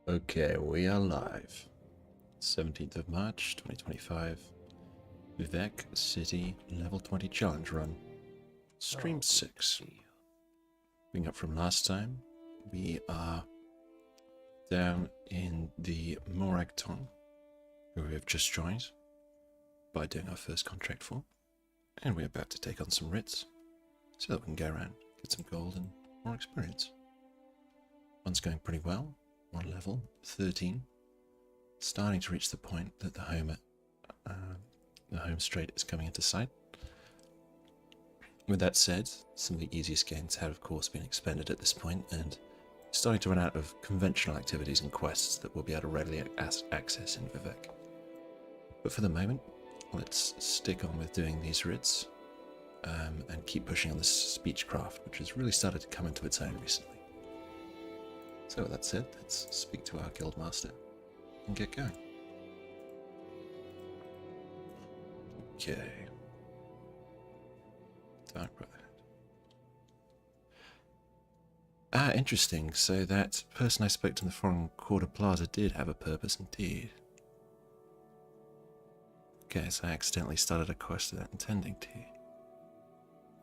Okay, we are live. 17th of March, 2025. Vivec City Level 20 Challenge Run. Stream 6. Picking up from last time, we are down in the Morrowind, who we have just joined by doing our first contract for. And we're about to take on some writs, so that we can go around, get some gold and more experience. One's going pretty well. One level, 13. Starting to reach the point that the home straight is coming into sight. With that said, some of the easiest gains have of course been expended at this point, and starting to run out of conventional activities and quests that we'll be able to readily access in Vivec. But for the moment, let's stick on with doing these writs and keep pushing on this speechcraft, which has really started to come into its own recently. So with that said, let's speak to our guildmaster and get going. Okay. Dark Brotherhood. Ah, interesting. So that person I spoke to in the Foreign Quarter Plaza did have a purpose indeed. Okay, so I accidentally started a quest without intending to.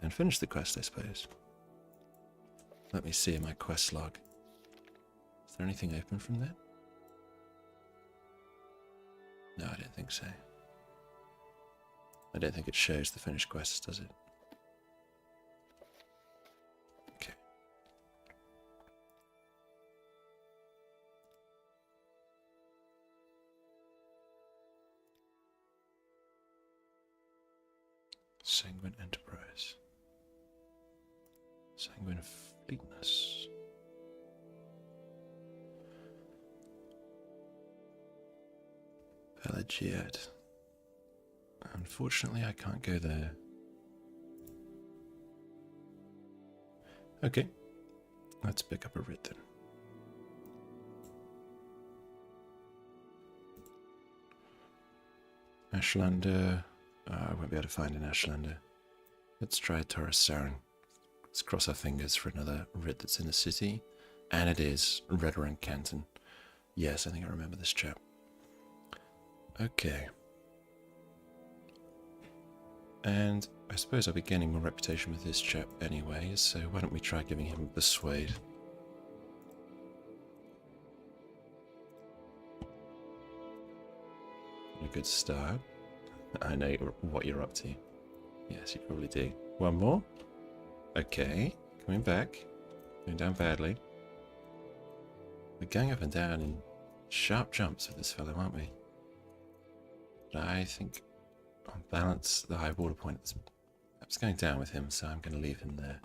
And finished the quest, I suppose. Let me see in my quest log. Is there anything open from there? No, I don't think so. I don't think it shows the finished quests, does it? Okay. Sanguine Enterprise. Sanguine Fleetness. Pelagiad. Unfortunately, I can't go there. Okay, let's pick up a writ then. Ashlander. I won't be able to find an Ashlander. Let's try Taurus Saren. Let's cross our fingers for another writ that's in the city. And it is Redorant Canton. Yes, I think I remember this chap. Okay. And I suppose I'll be gaining more reputation with this chap anyway, so why don't we try giving him Persuade. A good start. I know what you're up to. Yes, you probably do. One more? Okay, coming back. Going down badly. We're going up and down in sharp jumps with this fellow, aren't we? But I think on balance, the high water point is perhaps going down with him, so I'm going to leave him there.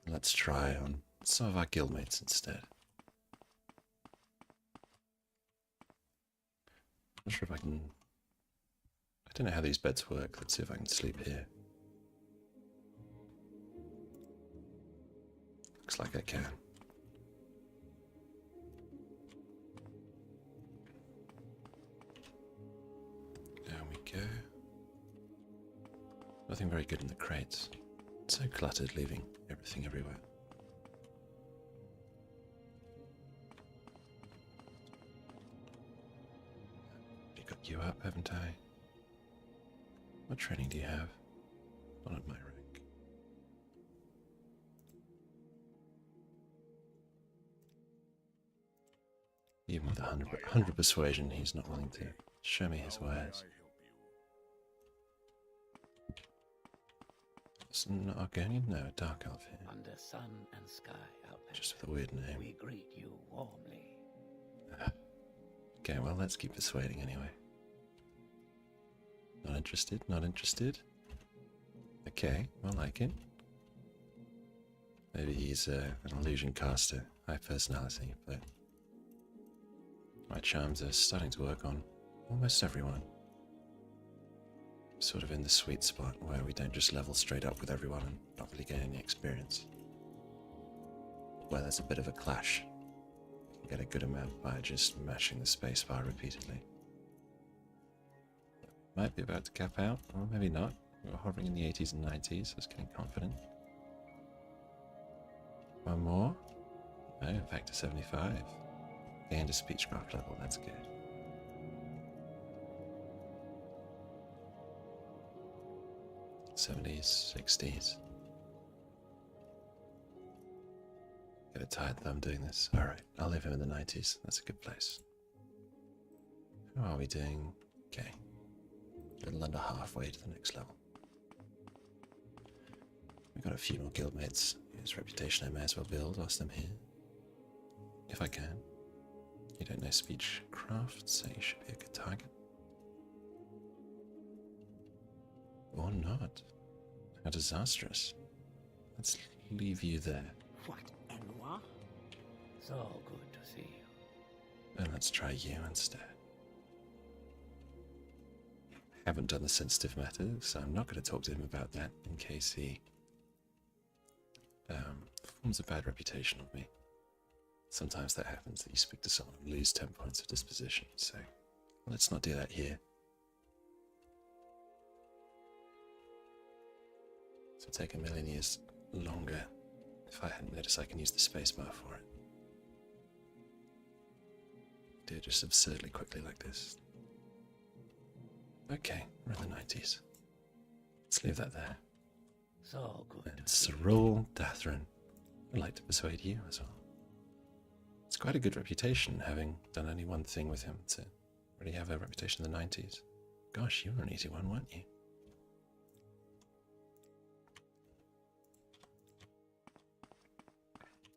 Let's try on some of our guildmates instead. Not sure if I can... I don't know how these beds work. Let's see if I can sleep here. Looks like I can. There we go. Nothing very good in the crates. So cluttered, leaving everything everywhere. I got you up, haven't I? What training do you have? Not at my rank. Even with 100 persuasion, he's not willing to show me his wares. It's an Argonian? No, a Dark Elf here. Under sun and sky outlander, Just with a weird name. we greet you warmly. Okay, well, let's keep persuading anyway. Not interested, not interested. Okay, I like it. Maybe he's an illusion caster, high personality, but my charms are starting to work on almost everyone. Sort of in the sweet spot where we don't just level straight up with everyone and not really get any experience. Where there's a bit of a clash. You get a good amount by just mashing the spacebar repeatedly. Might be about to cap out, or maybe not. We were hovering in the 80s and 90s, I was getting confident. One more. No, back to 75. Gained a speechcraft level, that's good. '70s, '60s. Get a tired thumb doing this. Alright, I'll leave him in the '90s. That's a good place. How are we doing? Okay. A little under halfway to the next level. We've got a few more guildmates whose reputation I may as well build whilst I'm here. If I can. You don't know speechcraft, so you should be a good target. Or not. How disastrous. Let's leave you there. What, Enwa? So good to see you. And let's try you instead. Haven't done the sensitive matter, so I'm not going to talk to him about that in case he forms a bad reputation of me. Sometimes that happens, that you speak to someone and lose 10 points of disposition, so let's not do that here. This will take a million years longer if I hadn't noticed I can use the spacebar for it. Do it just absurdly quickly like this. Okay, we're in the '90s. Let's leave that there. So good. And Cyril Dathrin. I'd like to persuade you as well. It's quite a good reputation, having done only one thing with him to really have a reputation in the '90s. Gosh, you were an easy one, weren't you?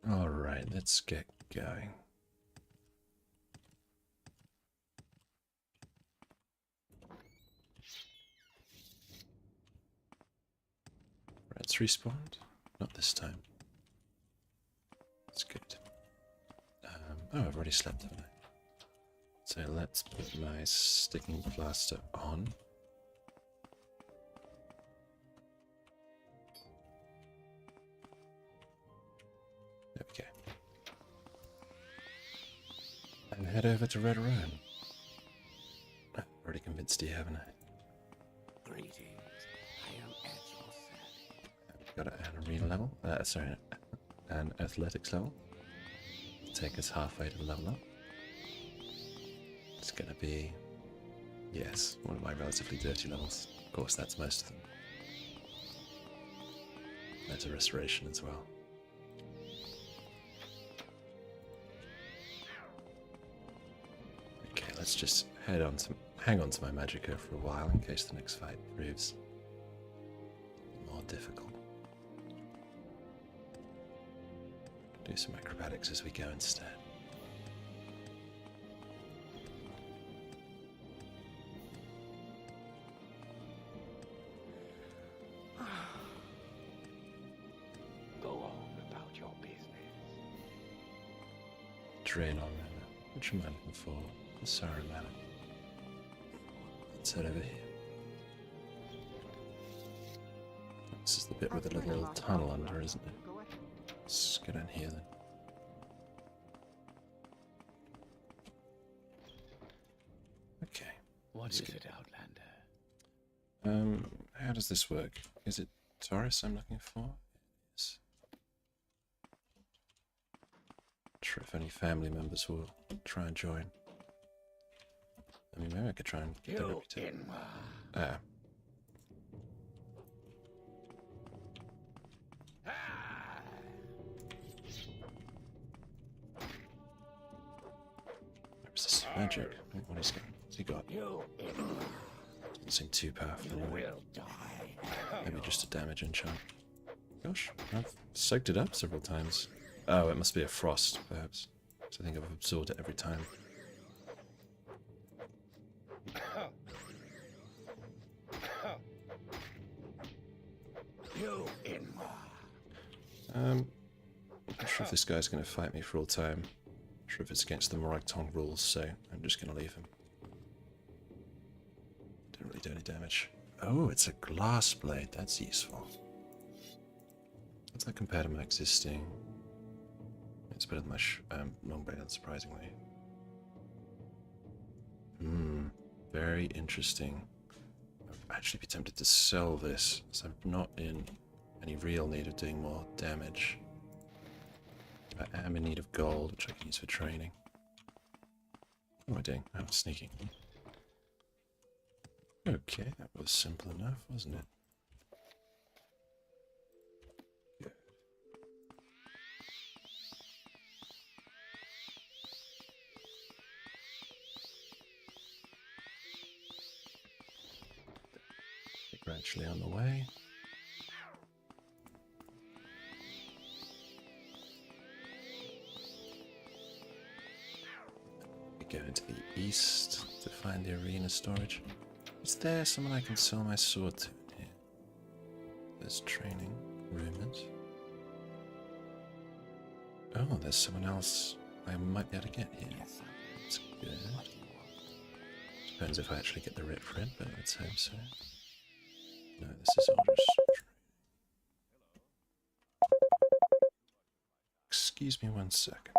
Alright, let's get going. Rats respawned? Not this time. That's good. Oh, I've already slept, haven't I? So let's put my sticking plaster on. There we go. And head over to Red Run. I've already convinced you, haven't I? Greetings. I am at your service. Got an arena level. Sorry, an athletics level. Take us halfway to the level up. It's gonna be, yes, one of my relatively dirty levels. Of course, that's most of them. There's a restoration as well. Okay, let's just hang on to my magicka for a while in case the next fight proves more difficult. Do some acrobatics as we go instead. Go on about your business. Drain on mana. Which am I looking for? The Sorrow mana. Let's head over here. This is the bit with the little tunnel under, isn't it? Let's go down here then. Okay. What is go. it, Outlander? How does this work? Is it Taurus I'm looking for? Yes. Sure if any family members will try and join. I mean, maybe I could try and get their reputation. Ah. Where's this magic? What has he got? Doesn't seem too powerful anyway. Maybe just a damage enchant. Gosh, I've soaked it up several times. Oh, it must be a frost, perhaps. So I think I've absorbed it every time. Not sure if this guy's going to fight me for all time. Not sure if it's against the Morrowind rules, so I'm just going to leave him. Didn't really do any damage. Oh, it's a glass blade. That's useful. What's that compare to my existing? It's better than my long blade, unsurprisingly. Very interesting. I'd actually be tempted to sell this, as I'm not in any real need of doing more damage. I am in need of gold, which I can use for training. What am I doing? Oh, sneaking. Okay, that was simple enough, wasn't it? Good. Gradually on the way. We go into the east to find the arena storage. Is there someone I can sell my sword to here? There's training, rumors. Oh, there's someone else I might be able to get here. Yes, That's good. Depends if I actually get the writ for it, but let's hope so. No, this is all just training. Excuse me 1 second.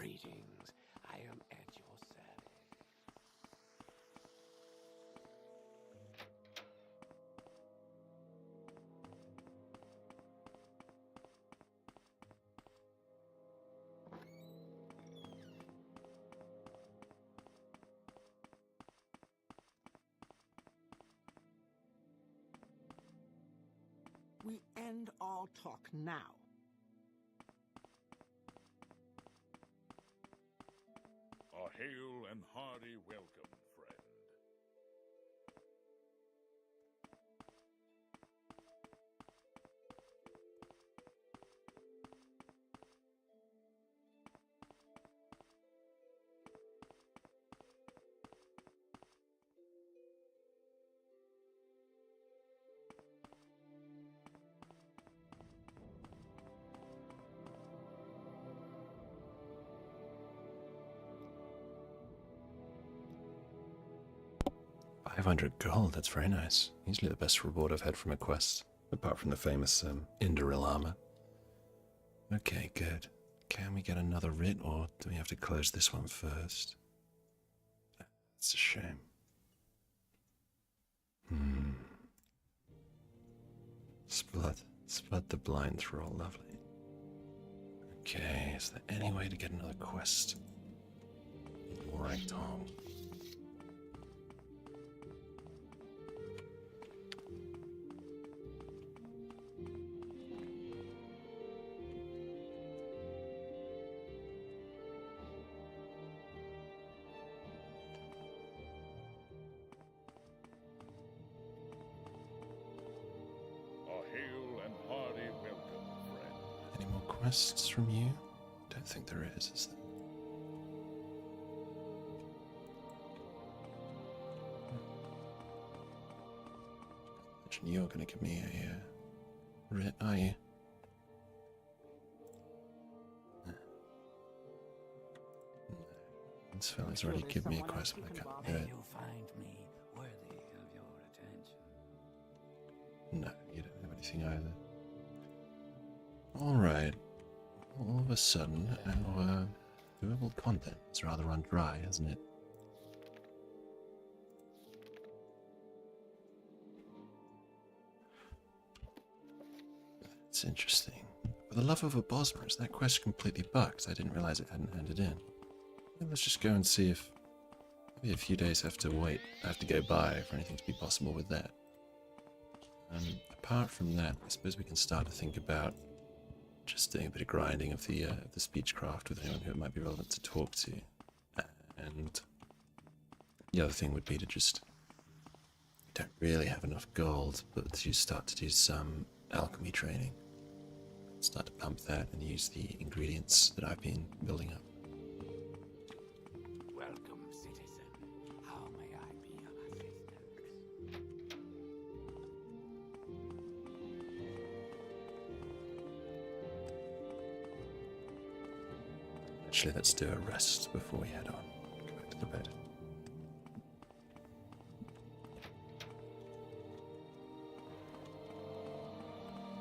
greetings. I am at your service. We end all talk now. A hail and hearty welcome, friend. $500 that's very nice. Usually the best reward I've had from a quest, apart from the famous Indoril Armour. Okay, good. Can we get another writ, or do we have to close this one first? That's a shame. Split the blind thrall, lovely. Okay, is there any way to get another quest? Right on. Any more quests from you? Don't think there is there? Imagine you're gonna give me a writ, are you? No. This fella's already given me a quest, but I can't do it. You find me worthy of your attention. No, you don't have anything either. Alright. All of a sudden, our doable content is rather run dry, hasn't it? It's interesting. For the love of a Bosmer, is that quest completely bugged? I didn't realize it hadn't handed in. Well, let's just go and see if maybe a few days have to go by for anything to be possible with that. Apart from that, I suppose we can start to think about just doing a bit of grinding of the speechcraft with anyone who it might be relevant to talk to. And the other thing would be to just, we don't really have enough gold, but to start to do some alchemy training. Start to pump that and use the ingredients that I've been building up. Welcome, citizen. Actually, let's do a rest before we head on. Go back to the bed.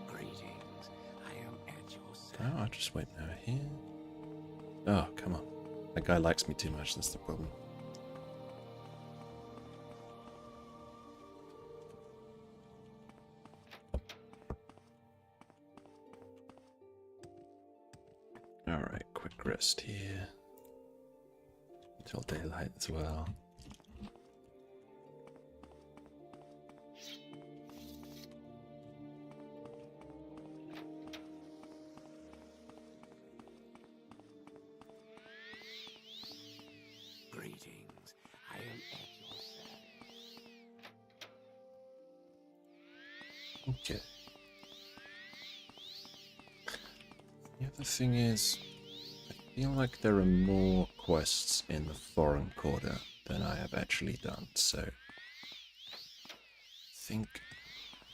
Greetings. I am at your service. Oh, I'll just wait over here. Oh, come on. That guy likes me too much, that's the problem. Alright, quick rest here. Until daylight as well. Greetings. I am at your service. Okay. The other thing is, I feel like there are more quests in the foreign quarter than I have actually done, so I think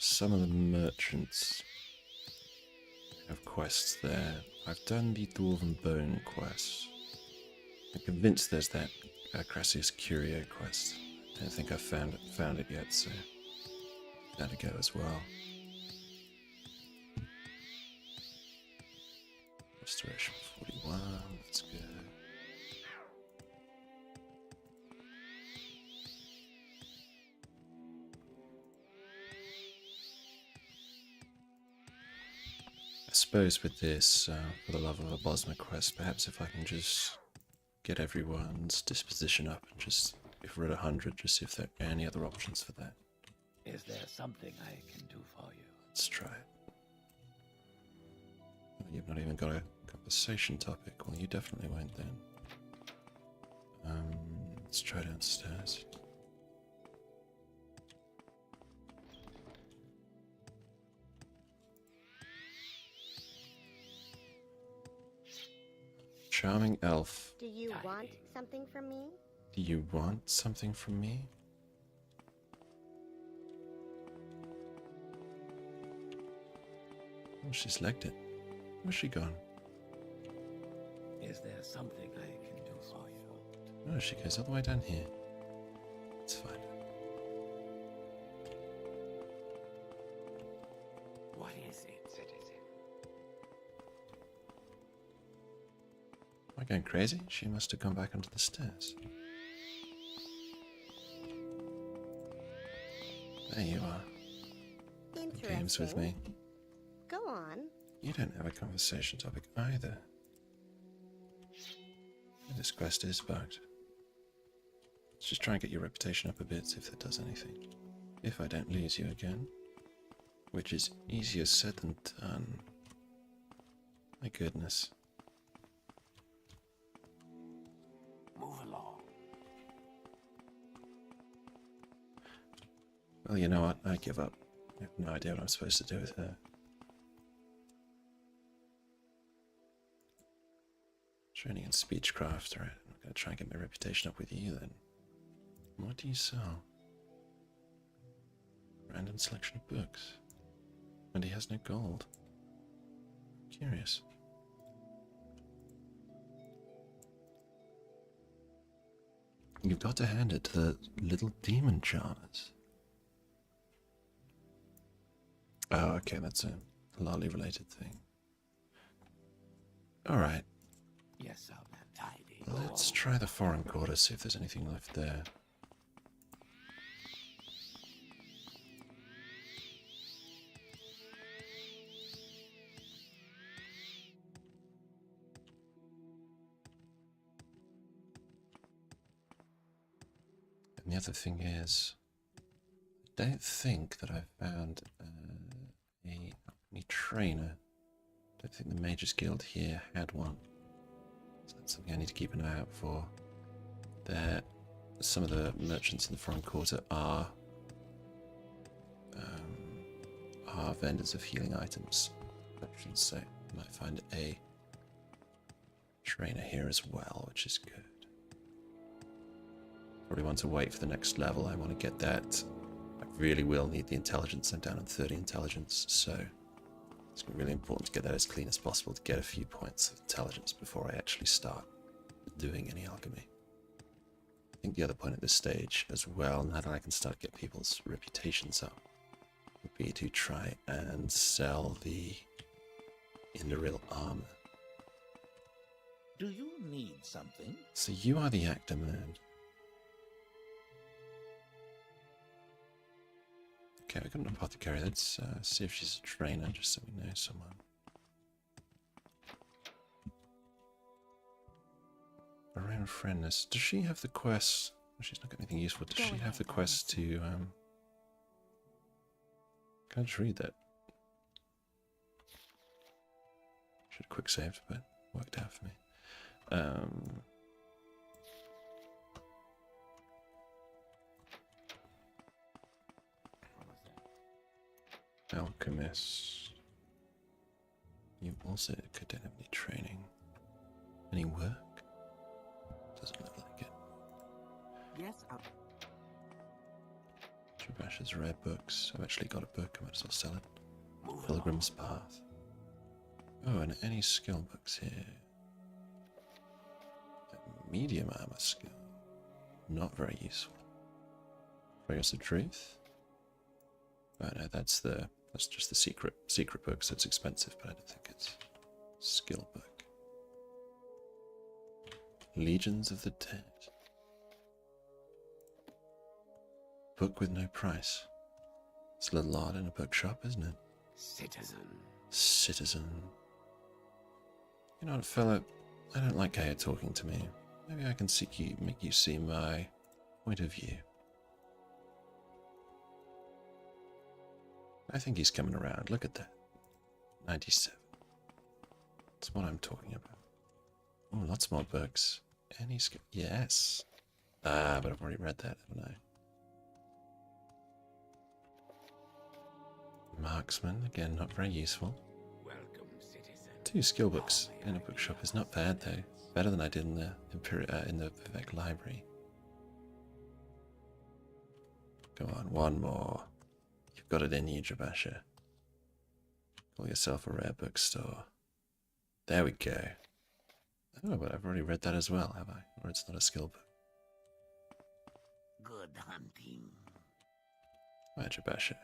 some of the merchants have quests there. I've done the Dwarven Bone quest. I'm convinced there's that Crassius Curio quest. I don't think I've found it yet, so that'll go as well. Restoration 41, let's go. I suppose with this, for the love of a Bosma quest, perhaps if I can just get everyone's disposition up and just, if we're at 100, just see if there are any other options for that. Is there something I can do for you? Let's try it. Oh, you've not even got a conversation topic. Well, you definitely won't then. Let's try downstairs. Charming elf. Do you want something from me? Do you want something from me? Oh, she's legged it. Where's she gone? Is there something I can do for you? Oh, she goes all the way down here. Let's find her. What is it, citizen? Am I going crazy? She must have gone back onto the stairs. There you are. Interesting. Games with me. Go on. You don't have a conversation topic either. This quest is bugged. Let's just try and get your reputation up a bit, see if that does anything. If I don't lose you again. Which is easier said than done. My goodness. Move along. Well, you know what? I give up. I have no idea what I'm supposed to do with her. Training in speechcraft. Alright, I'm going to try and get my reputation up with you then. What do you sell? Random selection of books. And he has no gold. Curious. You've got to hand it to the little demon charmers. Oh, okay, that's a lolly related thing. Alright. Yes, sir, man. Tidy. Let's try the foreign quarter, see if there's anything left there. And the other thing is, I don't think that I've found a trainer. I don't think the Mages Guild here had one. So that's something I need to keep an eye out for. There, some of the merchants in the foreign quarter are vendors of healing items. So I might find a trainer here as well, which is good. Probably want to wait for the next level. I want to get that. I really will need the intelligence. I'm down on 30 intelligence, so it's really important to get that as clean as possible to get a few points of intelligence before I actually start doing any alchemy. I think the other point at this stage as well, now that I can start to get people's reputations up, would be to try and sell the Indoril Armour. Do you need something? So you are the actor, man. Okay, we got an apothecary. Let's see if she's a trainer, just so we know someone. Around friendness. Does she have the quest? She's not got anything useful. Does she have the quest to Can I just read that? Should have quick saved, but worked out for me. Alchemist. You also could have any training. Any work? Doesn't look like it. Yes, Trabash's rare books. I've actually got a book, I might as well sell it. Pilgrim's Path. Oh, and any skill books here. A medium armor skill. Not very useful. Prayers of Truth. Oh no, that's just the secret book, so it's expensive, but I don't think it's skill book. Legions of the Dead. Book with no price. It's a little odd in a bookshop, isn't it? Citizen. You know what, fella? I don't like how you're talking to me. Maybe I can make you see my point of view. I think he's coming around. Look at that. 97. That's what I'm talking about. Oh, lots more books. Any skill? Yes. Ah, but I've already read that, haven't I? Marksman, again, not very useful. welcome, citizen. 2 skill books in a bookshop is not bad, though. Better than I did in the Vivec library. Go on, one more. You've got it in you, Jabasha. Call yourself a rare bookstore. There we go. Oh, but I've already read that as well, have I? Or it's not a skill book. Good hunting. Right, Jabasha.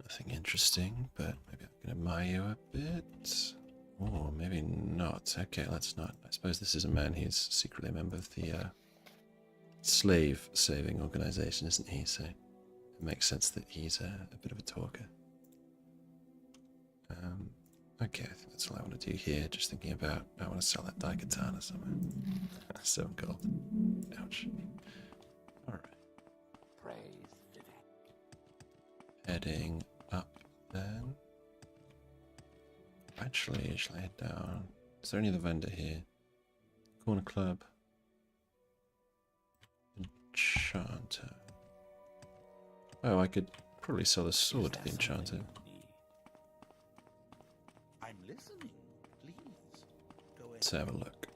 Nothing interesting, but maybe I can admire you a bit. Or maybe not. Okay, let's not. I suppose this is a man who's secretly a member of the slave saving organization, isn't he? So it makes sense that he's a bit of a talker. Okay, I think that's all I want to do here. Just thinking about, I want to sell that Daikatana somewhere. 7 gold. Ouch. Alright. Praise Vivec. Heading up then. Actually, shall I head down? Is there any other vendor here? Corner Club. Enchanter. Oh, I could probably sell the sword to the Enchanter. I'm listening. Please. Go ahead. Let's have a look.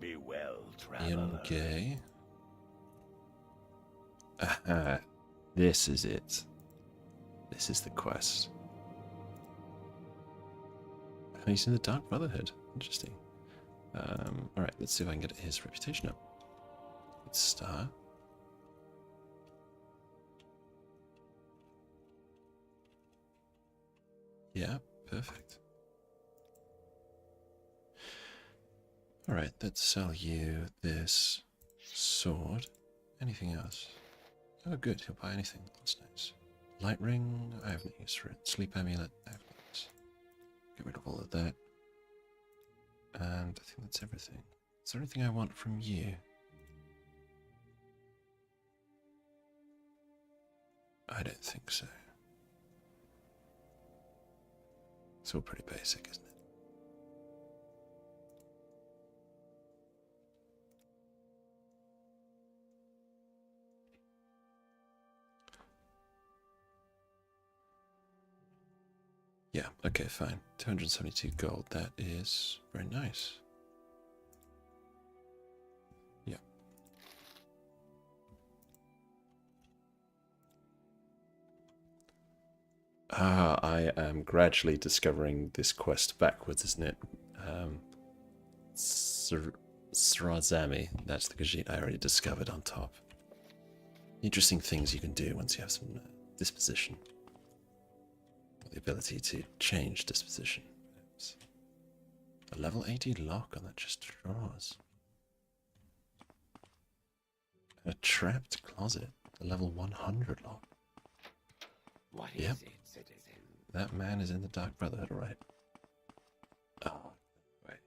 Be well, traveler. Okay. Aha. This is it. This is the quest. He's in the Dark Brotherhood. Interesting. Alright, let's see if I can get his reputation up. Let's start. Yeah, perfect. Alright, let's sell you this sword. Anything else? Oh good, he'll buy anything. That's nice. Light ring, I have no use for it. Sleep amulet, I have no use. Get rid of all of that. And I think that's everything. Is there anything I want from you? I don't think so. It's all pretty basic, isn't it? Yeah, okay, fine. 272 gold, that is very nice. Yeah. Ah, I am gradually discovering this quest backwards, isn't it? Srazami, that's the Khajiit I already discovered on top. Interesting things you can do once you have some disposition. The ability to change disposition. Oops. A level 80 lock on that just draws. A trapped closet. A level 100 lock. What Yep. is it, citizen? That man is in the Dark Brotherhood, right? Oh, wait.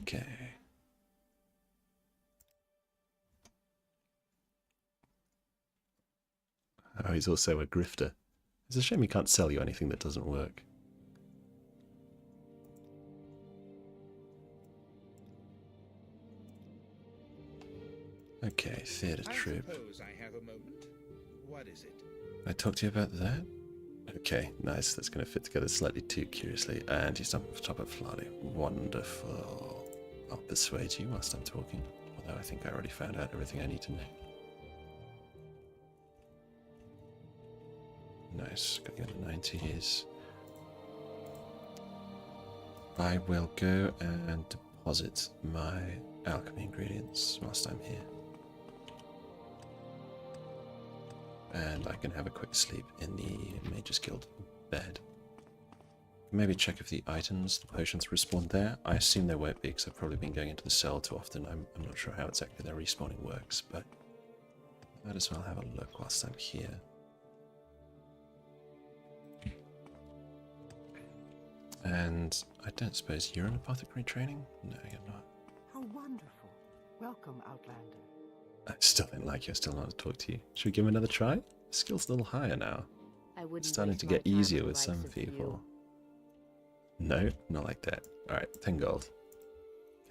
Okay. Oh, he's also a grifter. It's a shame he can't sell you anything that doesn't work. Okay, theatre I troupe. suppose I have a moment. What is it? I talked to you about that? Okay, nice. That's going to fit together slightly too curiously. And he's on top of Flani. Wonderful. I'll persuade you whilst I'm talking. Although I think I already found out everything I need to know. Nice. Got you in the 90s. I will go and deposit my alchemy ingredients whilst I'm here. And I can have a quick sleep in the Mage's Guild bed. Maybe check if the items, the potions respawn there. I assume they won't be because I've probably been going into the cell too often. I'm not sure how exactly their respawning works, but I might as well have a look whilst I'm here. And I don't suppose you're in apothecary training? No, you're not. How wonderful. Welcome, Outlander. I still don't like you. I still want to talk to you. Should we give him another try? Skill's a little higher now. I wouldn't It's starting waste to my get time on easier the with some likes of people. you. No, not like that. Alright, 10 gold.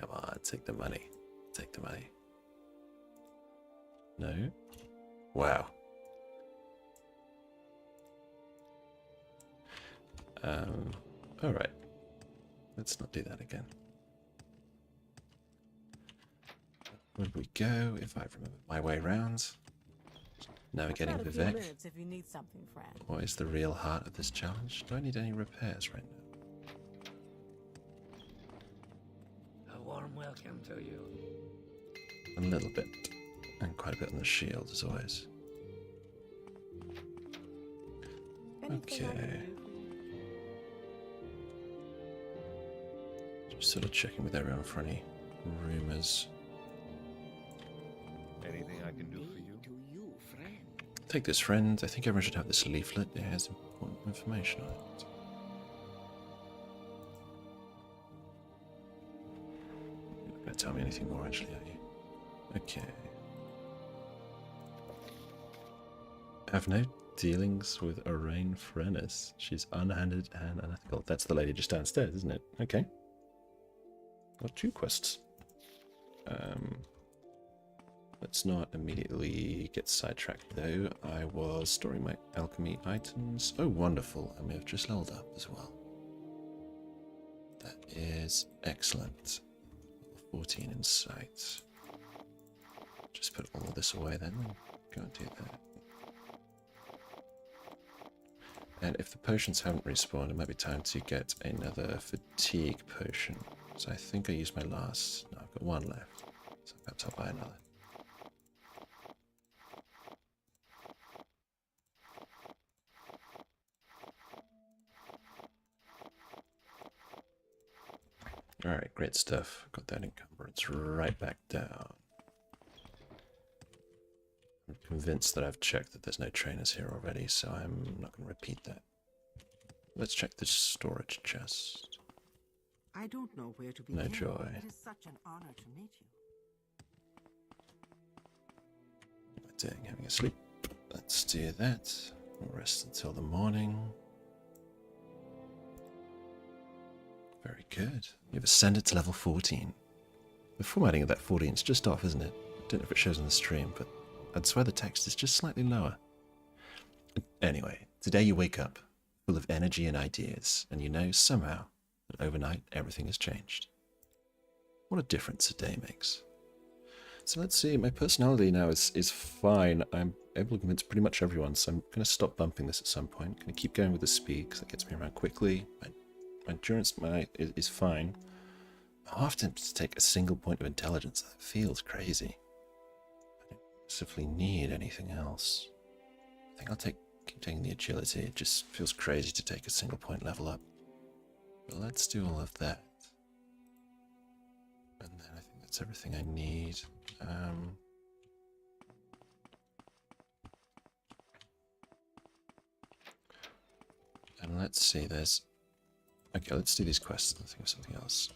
Come on, take the money. Take the money. No? Wow. Alright. Let's not do that again. Where do we go if I remember my way around? Navigating Got a few Vivec. minutes if you need something, friend. What is the real heart of this challenge? Do I need any repairs right now? A warm welcome to you. A little bit. And quite a bit on the shield as always. Anything I Okay. can do for you? Just sort of checking with everyone for any rumours. Anything I can do for you? To you, friend. Take this, friend. I think everyone should have this leaflet. It has important information on it. You're not going to tell me anything more, actually, are you? Okay. Have no dealings with Orain Frennis. She's unhanded and unethical. That's the lady just downstairs, isn't it? Okay. Got 2 quests. Let's not immediately get sidetracked though. I was storing my alchemy items. Oh, wonderful. And we have just leveled up as well. That is excellent. Level 14 in sight. Just put all of this away then. Go and do that. And if the potions haven't respawned, it might be time to get another fatigue potion. So I think I used my last. No, I've got 1 left. So perhaps I'll buy another. Alright, great stuff. Got that encumbrance right back down. I'm convinced that I've checked that there's no trainers here already, so I'm not going to repeat that. Let's check the storage chest. I don't know where to begin. No joy. It is such an honor to meet you. What am I doing? Having a sleep. Let's do that. We'll rest until the morning. Very good. You've ascended to level 14. The formatting of that 14 is just off, isn't it? I don't know if it shows on the stream, but I'd swear the text is just slightly lower. Anyway, today you wake up full of energy and ideas, and you know somehow that overnight everything has changed. What a difference a day makes. So let's see, my personality now is fine. I'm able to convince pretty much everyone, so I'm going to stop bumping this at some point. Going to keep going with the speed, because that gets me around quickly. My endurance is fine. I often to take a single point of intelligence. That feels crazy. I don't specifically need anything else. I think I'll keep taking the agility. It just feels crazy to take a single point level up. But let's do all of that. And then I think that's everything I need. And let's see, there's... Okay, let's do these quests and think of something else.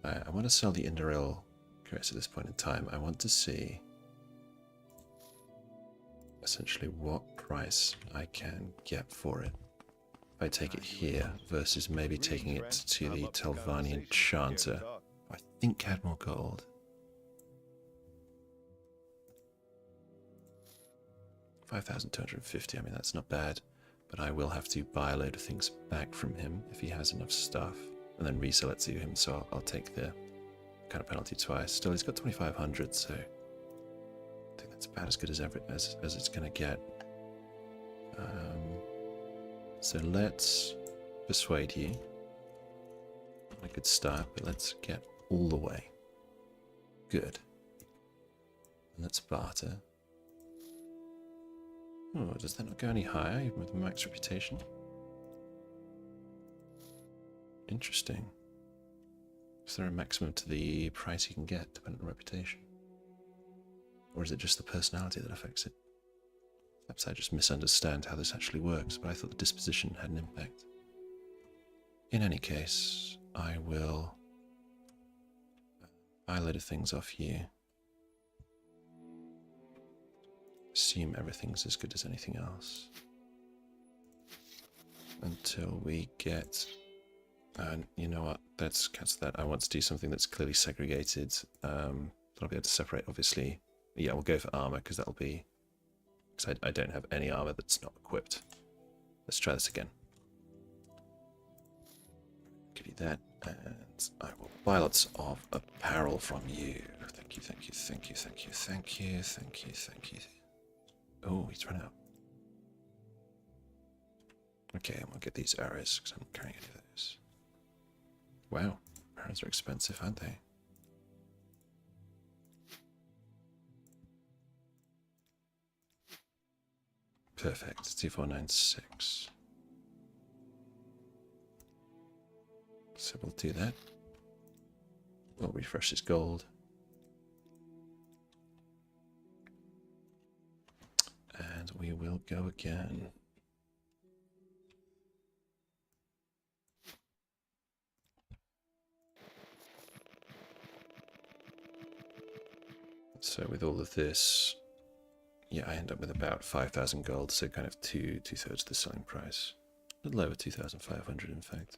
I want to sell the Indoril crest at this point in time. I want to see essentially what price I can get for it. If I take it here versus maybe taking it to the Telvanni Enchanter. I think had more gold. 5,250, I mean that's not bad. But I will have to buy a load of things back from him if he has enough stuff. And then resell it to him, so I'll take the kind of penalty twice. Still, he's got 2,500, so I think that's about as good as it's going to get. So let's persuade you. Not a good start, but let's get all the way. Good. And let's barter. Oh, does that not go any higher, even with max reputation? Interesting. Is there a maximum to the price you can get, depending on reputation? Or is it just the personality that affects it? Perhaps I just misunderstand how this actually works, but I thought the disposition had an impact. In any case, I will buy a load of things off you. Assume everything's as good as anything else. Until we get... And you know what? Let's cancel that. I want to do something that's clearly segregated. That I'll be able to separate, obviously. Yeah, we'll go for armor, because that'll be... Because I don't have any armor that's not equipped. Let's try this again. Give you that, and I will buy lots of apparel from you. Thank you, thank you, thank you, thank you, thank you, thank you, thank you. Oh, he's run out. Okay, and we'll get these arrows, because I'm not carrying any of those. Wow, arrows are expensive, aren't they? Perfect, 2496. So we'll do that. We'll refresh this gold. And we will go again. So with all of this, yeah, I end up with about 5,000 gold, so kind of two-thirds the selling price. A little over 2,500 in fact.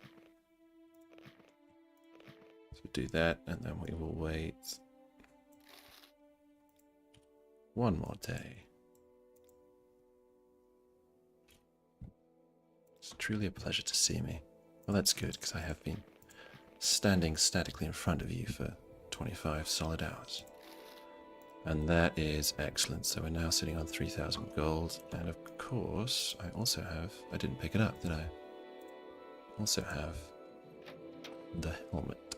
So do that, and then we will wait one more day. It's truly a pleasure to see me. Well, that's good, because I have been standing statically in front of you for 25 solid hours. And that is excellent. So we're now sitting on 3,000 gold. And of course, I also have... I didn't pick it up, did I? Also have the helmet.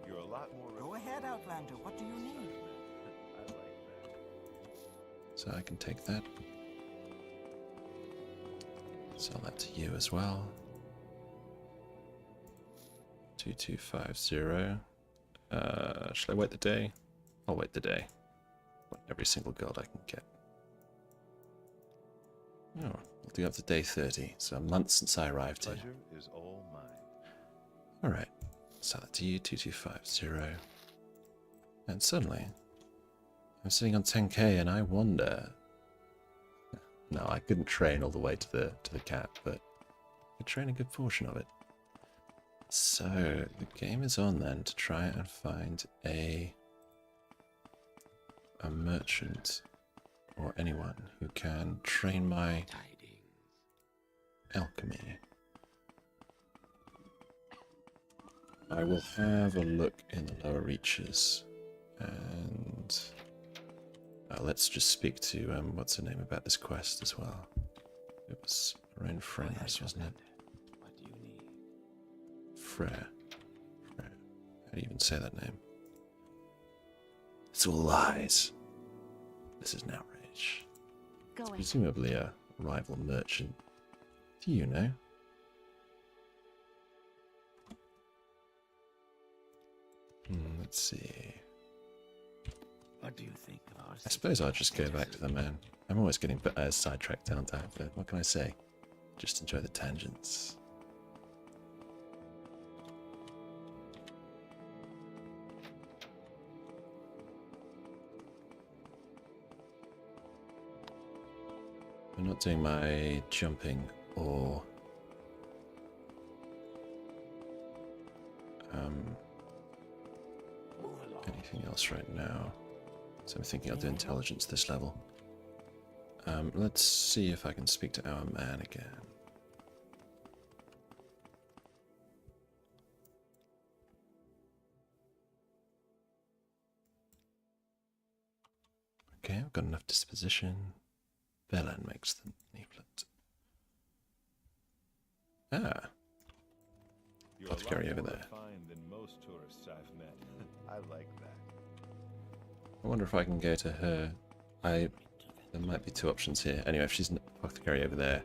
You're a lot more... Go ahead, Outlander. What do you need? I like that. So I can take that. Sell that to you as well. 2250. Should I wait the day? I'll wait the day. Every single gold I can get. Oh, we'll do up to day 30. So a month since I arrived here. Pleasure is all mine. Alright. Sell that to you, 2250. And suddenly, I'm sitting on 10k and I wonder... No, I couldn't train all the way to the cap, but I could train a good portion of it. So, the game is on then to try and find a merchant or anyone who can train my alchemy. I will have a look in the lower reaches And let's just speak to what's her name about this quest as well. It was her own friend, wasn't it? What do you need? Frere. Frere. How do you even say that name? It's all lies. This is an outrage. Go It's ahead. presumably a rival merchant. Do you know? Let's see. What do you think of our I suppose I'll just go back to the man. I'm always getting sidetracked, aren't I? But what can I say? Just enjoy the tangents. I'm not doing my jumping or Move along. anything else right now. So I'm thinking I'll do intelligence this level. Let's see if I can speak to our man again. Okay, I've got enough disposition. Delyn makes the leaflet. Ah, You're Apothecary a lot over more there. refined than most tourists I've met. I like that. I wonder if I can go to her. There might be two options here. Anyway, if she's an apothecary over there,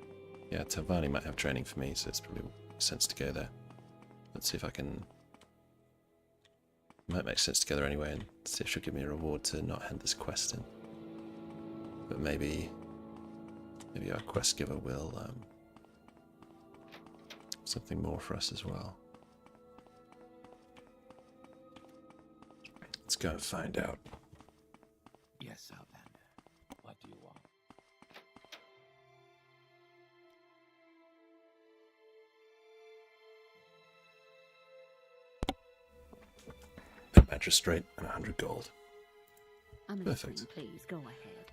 yeah, Tavani might have training for me, so it's probably sense to go there. Let's see if I can. Might make sense together anyway, and see if she'll give me a reward to not hand this quest in. But maybe our quest giver will something more for us as well. Let's go and find out. Yes, Outlander. What do you want? A magistrate and 100 gold. I'm Perfect. listening, please. Go ahead.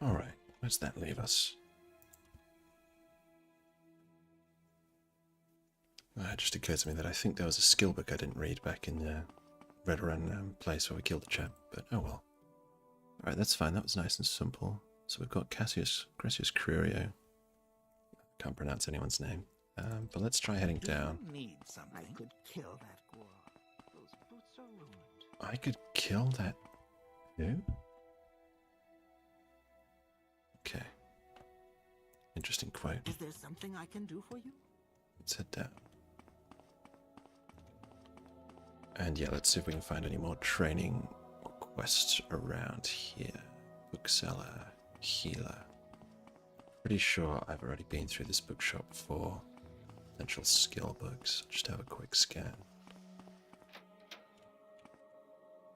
Alright, where's that leave us? It just occurred to me that I think there was a skill book I didn't read back in the Red Run place where we killed the chap, but oh well. Alright, that's fine, that was nice and simple. So we've got Gracius Curio. Can't pronounce anyone's name. But let's try heading down. You need I something. could kill that Gor. Those boots are ruined. I could kill that. Who? Okay. Interesting quote. Is there something I can do for you? Let's head down. And yeah, let's see if we can find any more training or quests around here. Bookseller, healer. Pretty sure I've already been through this bookshop for potential skill books. Just have a quick scan.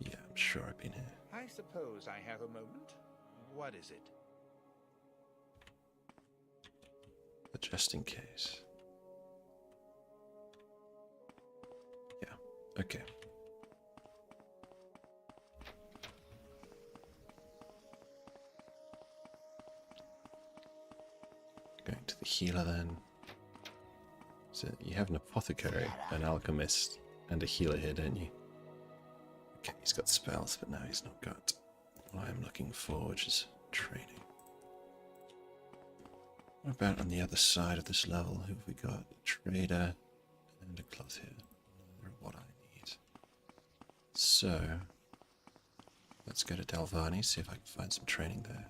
Yeah, I'm sure I've been here. I suppose I have a moment. What is it? But just in case. Yeah, okay. Going to the healer then. So you have an apothecary, an alchemist, and a healer here, don't you? Okay, he's got spells, but now he's not got what I'm looking for, which is training. What about on the other side of this level? Who have we got? A trader and a cloth here. Neither what I need. So, let's go to Dalvani, see if I can find some training there.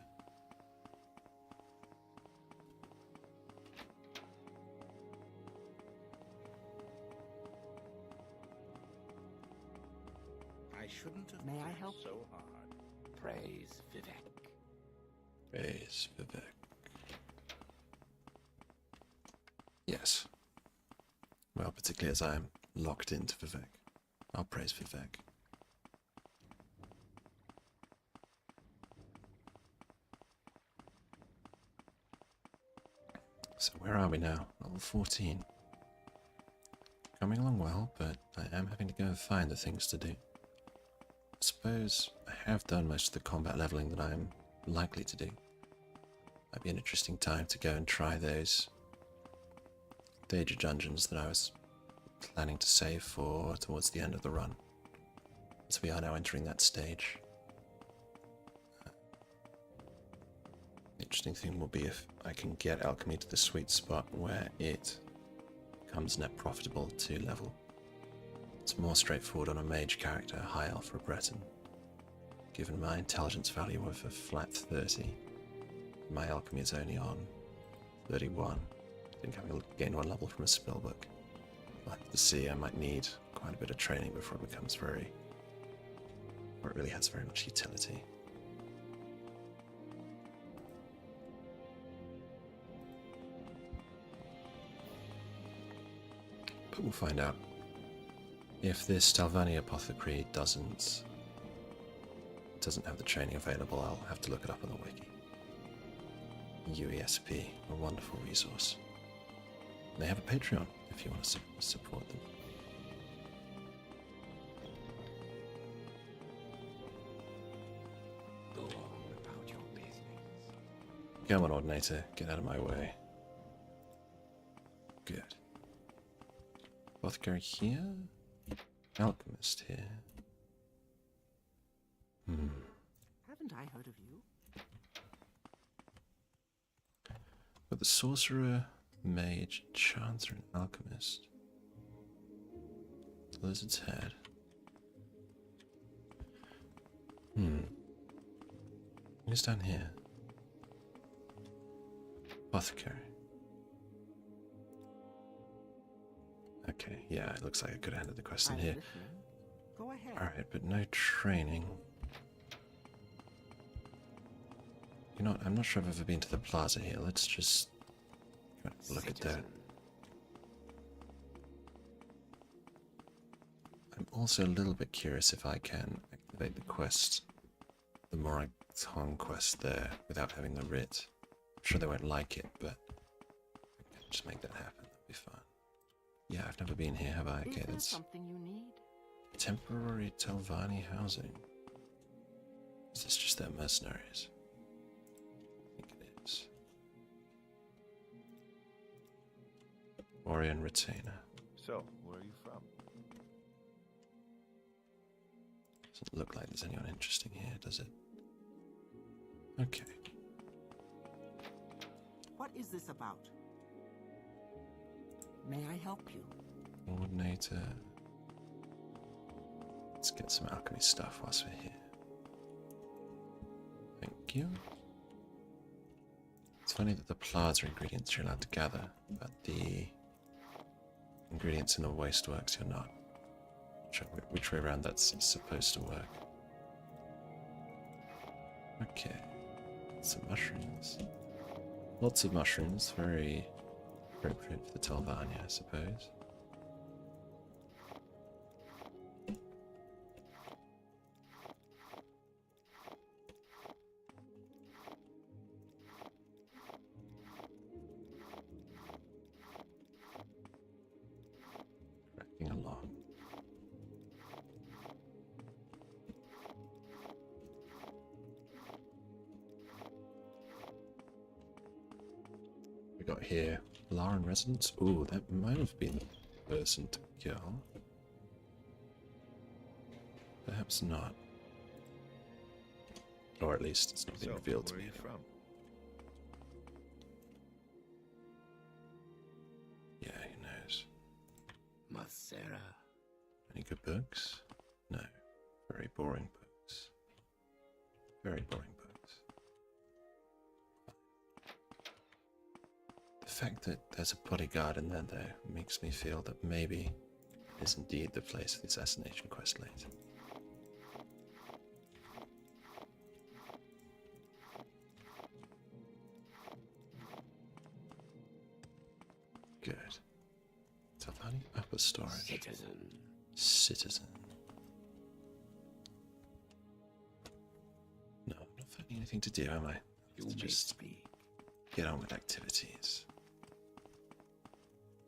I shouldn't have May I pushed help? so hard. Praise Vivec. Praise Vivec. Yes. Well, particularly as I am locked into Vivec. I'll praise Vivec. So where are we now? Level 14. Coming along well, but I am having to go and find the things to do. I suppose I have done most of the combat leveling that I am likely to do. Might be an interesting time to go and try those Danger dungeons that I was planning to save for towards the end of the run. So we are now entering that stage. The interesting thing will be if I can get alchemy to the sweet spot where it becomes net profitable to level. It's more straightforward on a mage character, high elf for a Breton. Given my intelligence value of a flat 30, my alchemy is only on 31. I think I will gain 1 level from a spellbook. I'll have to see, I might need quite a bit of training before it becomes or it really has very much utility. But we'll find out. If this Talvani apothecary doesn't have the training available, I'll have to look it up on the wiki. UESP, a wonderful resource. They have a Patreon if you want to support them. Go on about your business. Come on, Ordinator, get out of my way. Good. Apothecary here. Alchemist here. Haven't I heard of you? But the sorcerer, mage, chancer, and alchemist. Lizard's head. Who's down here? Apothecary. Okay, yeah, it looks like I could have ended the quest in I'm here. listening. Go ahead. Alright, but no training. You know what, I'm not sure I've ever been to the plaza here. Let's just go and look at that. Citizen. I'm also a little bit curious if I can activate the quest, the Morrowind quest there, without having the writ. I'm sure they won't like it, but I can just make that happen. That'd be fun. Yeah, I've never been here, have I? Is Okay, there that's something you need? temporary Talvani housing. Is this just their mercenaries? I think it is. Warrior retainer. So, where are you from? Doesn't look like there's anyone interesting here, does it? Okay. What is this about? May I help you? Coordinator. Let's get some alchemy stuff whilst we're here. Thank you. It's funny that the plaza ingredients you're allowed to gather, but the ingredients in the wasteworks you're not. Not sure which way around that's supposed to work. Okay. Some mushrooms. Lots of mushrooms, very appropriate for the Talvani, I suppose. Cracking along. We got here Lauren residence. Ooh, that might have been the person to kill. Perhaps not. Or at least it's not been So, revealed to where are me. you from? Yeah, who knows? Masera. Any good books? No. Very boring books. Very boring books. The fact that there's a bodyguard in there, though, makes me feel that maybe it is indeed the place of the assassination quest later. Good. Talvani upper storage. Citizen. Citizen. No, I'm not finding anything to do, am I? You To may just speak. get on with activities.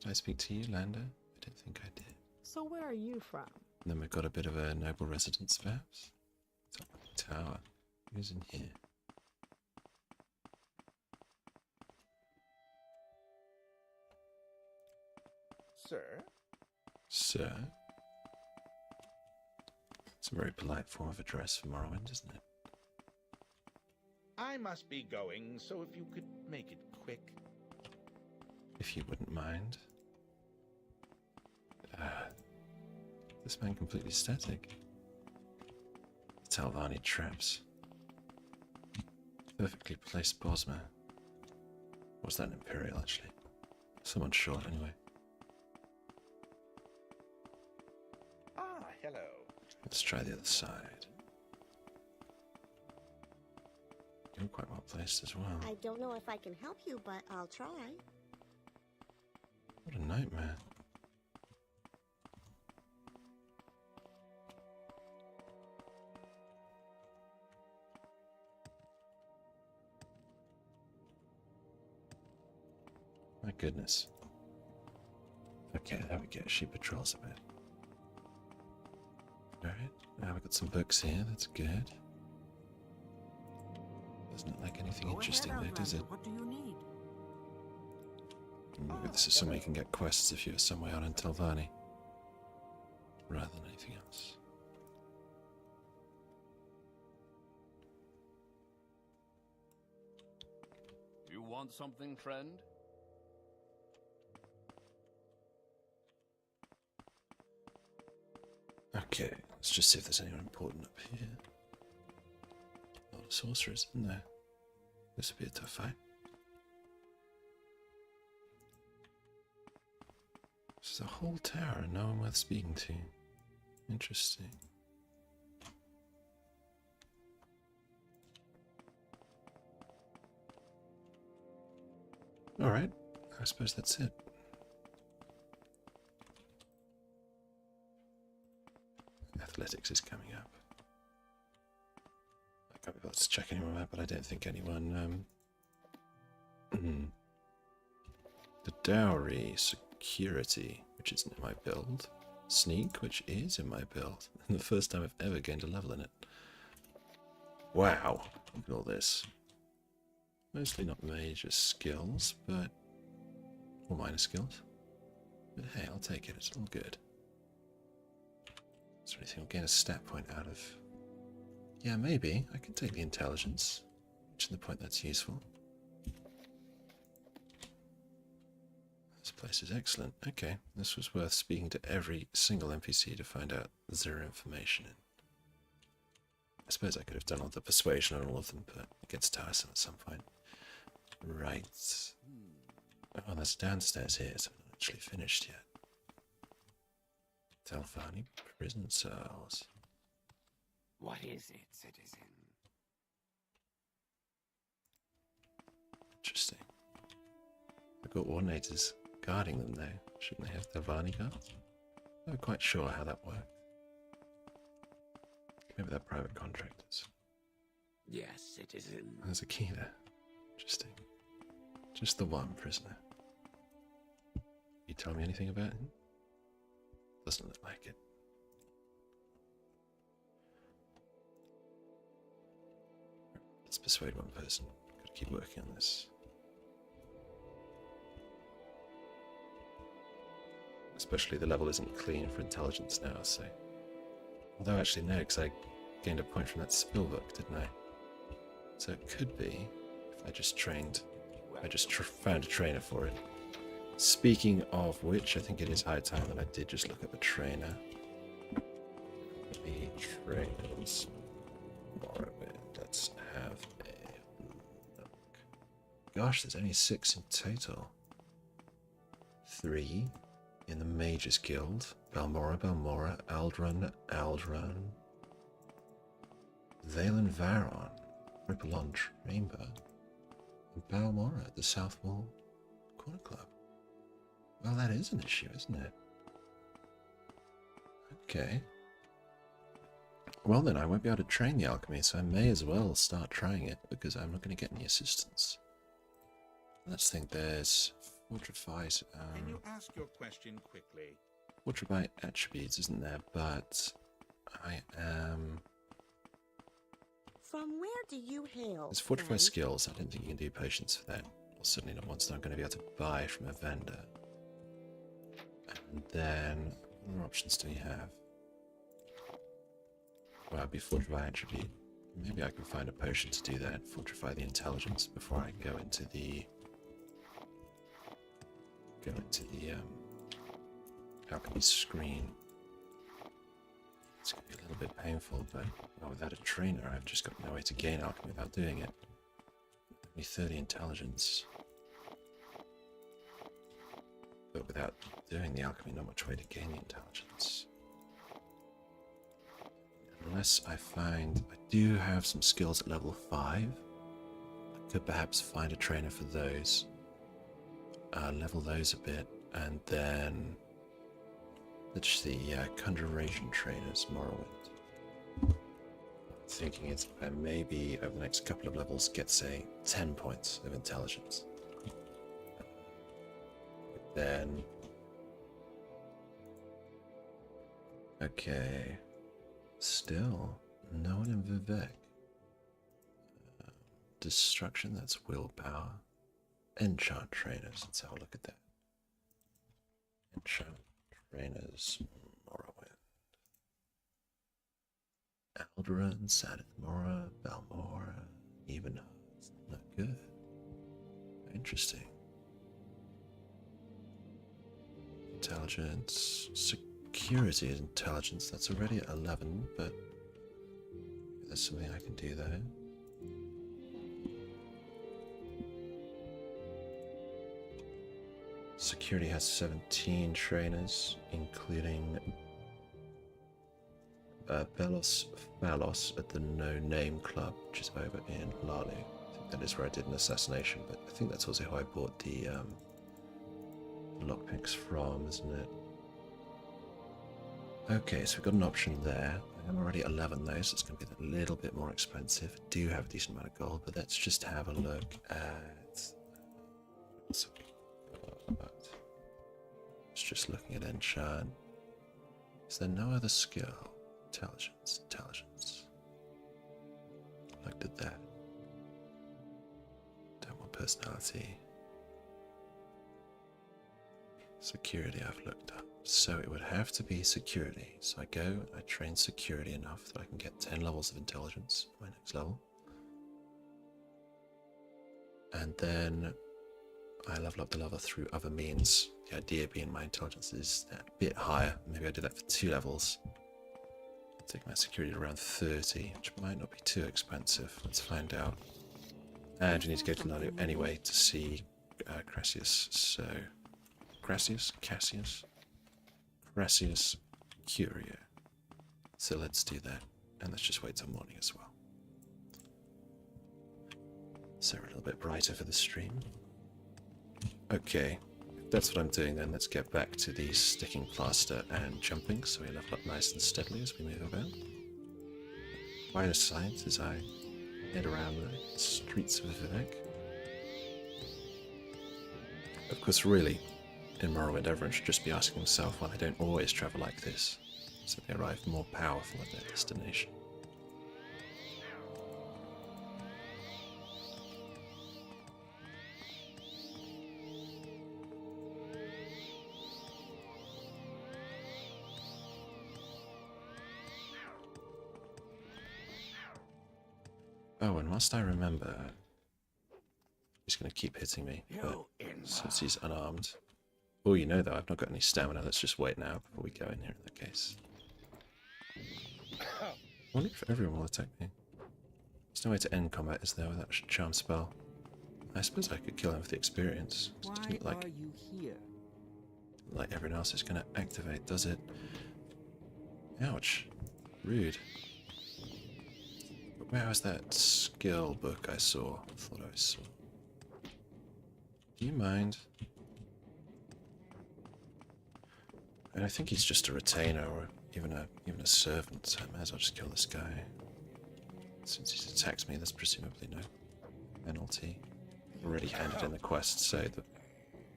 Did I speak to you, Lando? I don't think I did. So where are you from? And then we've got a bit of a noble residence, perhaps? Top of the tower. Who's in here? Sir? Sir? It's a very polite form of address for Morrowind, isn't it? I must be going, so if you could make it quick. If you wouldn't mind. This man completely static. Talvani traps. Perfectly placed Bosma. Was that an Imperial, actually? Someone short, anyway. Ah, hello. Let's try the other side. You're quite well placed as well. I don't know if I can help you, but I'll try. What a nightmare. My goodness. Okay, there we go. She patrols a bit. Alright, now we've got some books here. That's good. Doesn't look like anything interesting there, does it? What do you need? Maybe this is somewhere you can get quests if you're somewhere out in Telvanni. Rather than anything else. You want something, friend? Okay, let's just see if there's anyone important up here. A lot of sorcerers in there. This would be a tough fight. There's a whole tower and no one worth speaking to. Interesting. Alright, I suppose that's it. Athletics is coming up. I can't be bothered to check anyone out, but I don't think anyone... The dowry, security, which isn't in my build. Sneak, which is in my build. And the first time I've ever gained a level in it. Wow, look at all this. Mostly not major skills, but... or minor skills. But hey, I'll take it, it's all good. Is there anything I'll gain a stat point out of? Yeah, maybe. I can take the intelligence. Reaching the point that's useful. This place is excellent. Okay, this was worth speaking to every single NPC to find out zero information in. I suppose I could have done all the persuasion on all of them, but it gets tiresome at some point. Right. Oh, that's downstairs here, so I'm not actually finished yet. Telvanni prison cells. What is it, citizen? Interesting. I've got coordinators guarding them though. Shouldn't they have Telvanni guards? I'm not quite sure how that works. Maybe they're private contractors. Yes, citizen. There's a key there. Interesting. Just the one prisoner. You tell me anything about him? Doesn't look like it. Let's persuade one person. Gotta keep working on this. Especially the level isn't clean for intelligence now, so... Although actually no, because I gained a point from that spill book, didn't I? So it could be, if I just trained... I just found a trainer for it. Speaking of which, I think it is high time that I did just look up a trainer. The trainers. Morrowind. Let's have a look. Gosh, there's only 6 in total. 3 in the Mages Guild. Balmora, Aldrun, Delyn Varon, Rippleon Chamber, and Balmora at the South Wall Corner Club. Well, that is an issue, isn't it? Okay. Well then, I won't be able to train the alchemy, so I may as well start trying it, because I'm not going to get any assistance. Let's think there's fortified... Can you ask your question quickly? Fortified attributes isn't there, but I am... From where do you hail? There's fortified friend? skills. I don't think you can do potions for that. Well, certainly not ones that I'm going to be able to buy from a vendor. And then, what other options do we have? Well, be fortify attribute. Maybe I can find a potion to do that. Fortify the intelligence before I go into the alchemy screen. It's gonna be a little bit painful, but well, without a trainer, I've just got no way to gain alchemy without doing it. Only 30 intelligence. But without doing the alchemy, not much way to gain the intelligence. Unless I find... I do have some skills at level 5. I could perhaps find a trainer for those. Level those a bit, and then... let's see, Conjuration Trainers, Morrowind. Thinking is I maybe over the next couple of levels get, say, 10 points of intelligence. Then... okay... still, no one in Vivec. Destruction, that's willpower. Enchant Trainers, let's have a look at that. Enchant Trainers, Morrowind. Alderan, Sadithmora, Balmora, even not good. Interesting. Intelligence, security is intelligence, that's already at 11, but there's something I can do there. Security has 17 trainers, including Phalos at the No Name Club, which is over in Lali. I think that is where I did an assassination, but I think that's also who I bought the lockpicks from, isn't it? Okay, so we've got an option there. I'm already at 11 though, so it's going to be a little bit more expensive. I do have a decent amount of gold, but let's just have a look at... It's just looking at enchant. Is there no other skill? Intelligence, intelligence. Looked at that. Don't want personality. Security I've looked up. So it would have to be security. So I go, I train security enough that I can get 10 levels of intelligence at my next level. And then I level up the level through other means. The idea being my intelligence is a bit higher. Maybe I do that for 2 levels. Take my security to around 30, which might not be too expensive. Let's find out. And we need to go to Nalu anyway to see Crassius. So, Crassius? Cassius? Crassius Curio. So let's do that. And let's just wait till morning as well. So we're a little bit brighter for the stream. Okay, if that's what I'm doing then, let's get back to the sticking plaster and jumping, so we level up nice and steadily as we move about. Line of sight as I head around the streets of Vivec. Of course, really, in Morrowind, everyone should just be asking themselves why they don't always travel like this, so they arrive more powerful at their destination. Oh, and must I remember, he's going to keep hitting me, but since he's unarmed. Oh, you know though, I've not got any stamina. Let's just wait now before we go in here in that case. I wonder if everyone will attack me. There's no way to end combat, is there, without a charm spell? I suppose I could kill him with the experience. Why are you here? Like everyone else is going to activate, does it? Ouch. Rude. But where was that skill book I saw? I thought I saw. Do you mind? And I think he's just a retainer or even a servant, so I might as well just kill this guy. Since he's attacked me, there's presumably no penalty. I've already handed in the quest, so the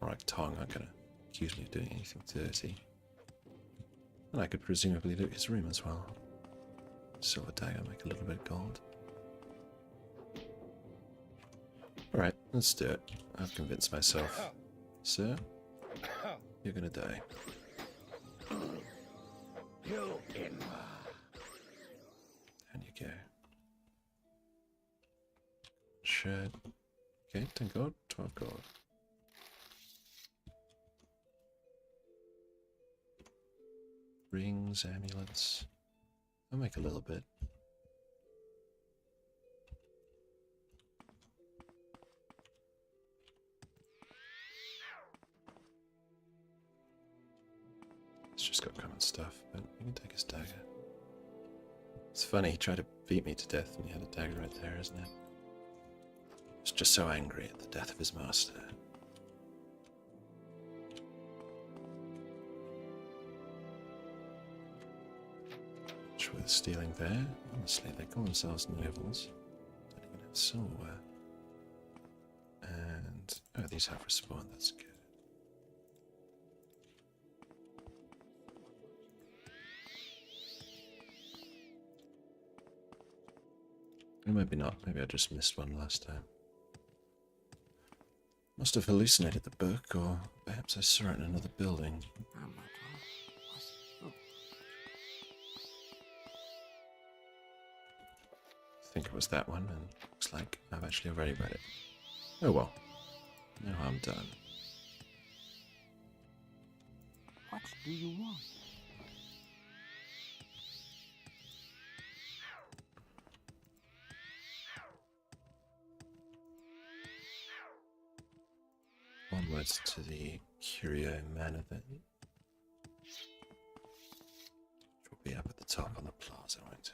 Morag Tong aren't going to accuse me of doing anything dirty. And I could presumably loot his room as well. Silver dagger, make a little bit of gold. Alright, let's do it. I've convinced myself. Sir, you're gonna die. we go. Shirt. Okay, 10 gold, 12 gold. Rings, amulets. I'll make a little bit. It's just got common stuff, but we can take his dagger. It's funny, he tried to beat me to death and he had a dagger right there, isn't it? He's just so angry at the death of his master. With stealing there, honestly, they call themselves nobles. Don't even have silverware. And oh, these have respawn. That's good. Or maybe not. Maybe I just missed one last time. Must have hallucinated the book, or perhaps I saw it in another building. I think it was that one, and looks like I've actually already read it. Oh well. No harm done. What do you want? Onwards to the Curio Manor then. Which will be up at the top on the plaza, won't it?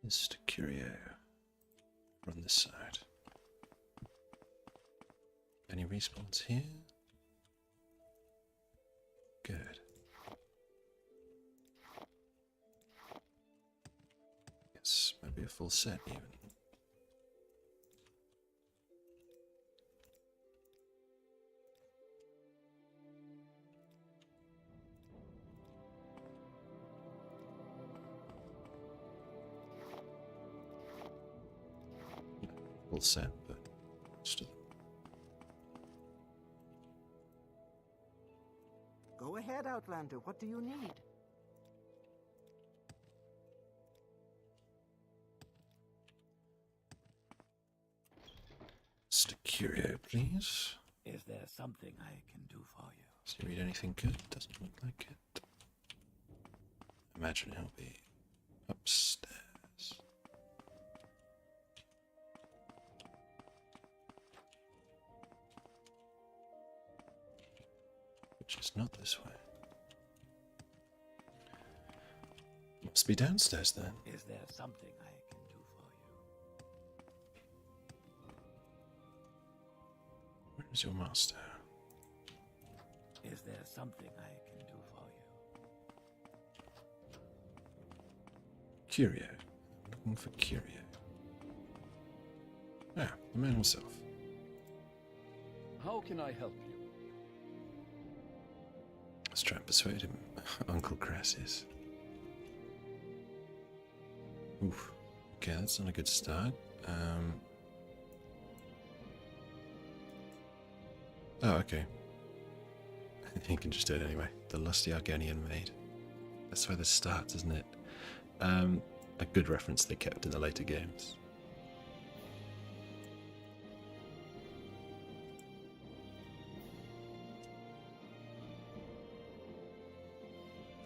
Mr. Curio. From this side. Any respawns here? Good. Yes, might be a full set even. Full set, but still. Go ahead, Outlander. What do you need? Mr. Curio, please. Is there something I can do for you? Does he read anything good? Doesn't look like it. Imagine he'll be upstairs. Which is not this way. Must be downstairs then. Is there something I can do for you? Where is your master? Is there something I can do for you? Curio. Looking for Curio. Ah, the man himself. How can I help you? Let's try and persuade him. Uncle Crassus. Oof. Okay, that's not a good start. Oh, okay. He can just do it anyway. The lusty Argonian maid. That's where this starts, isn't it? A good reference they kept in the later games.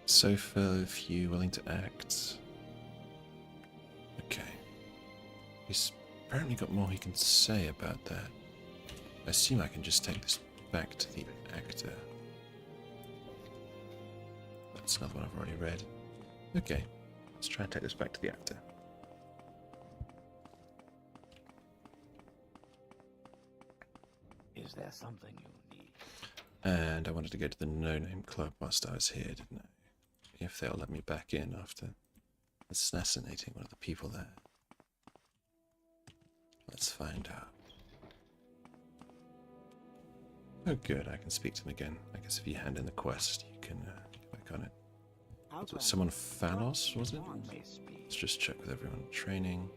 So far, if you willing to act. Okay. He's apparently got more he can say about that. I assume I can just take this back to the actor. That's another one I've already read. Okay, let's try and take this back to the actor. Is there something you need? And I wanted to go to the no-name club whilst I was here, didn't I? If they'll let me back in after assassinating one of the people there. Let's find out. Oh good, I can speak to him again. I guess if you hand in the quest, you can get back on it. So someone Phalos, was it? Let's just check with everyone. Training,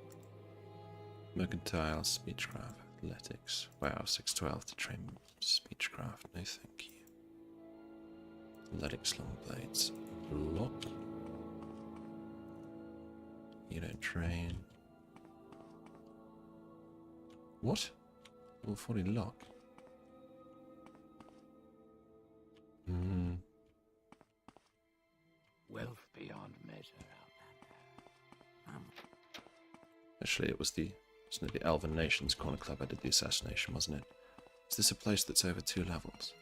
mercantile, speechcraft, athletics. Wow, 612 to train speechcraft. No thank you. Athletics, long blades. Block. You don't train. What? Level 40 lock. Wealth beyond measure, Outlander. Actually, wasn't it the Elven Nations Corner Club I did the assassination, wasn't it? Is this a place that's over 2 levels?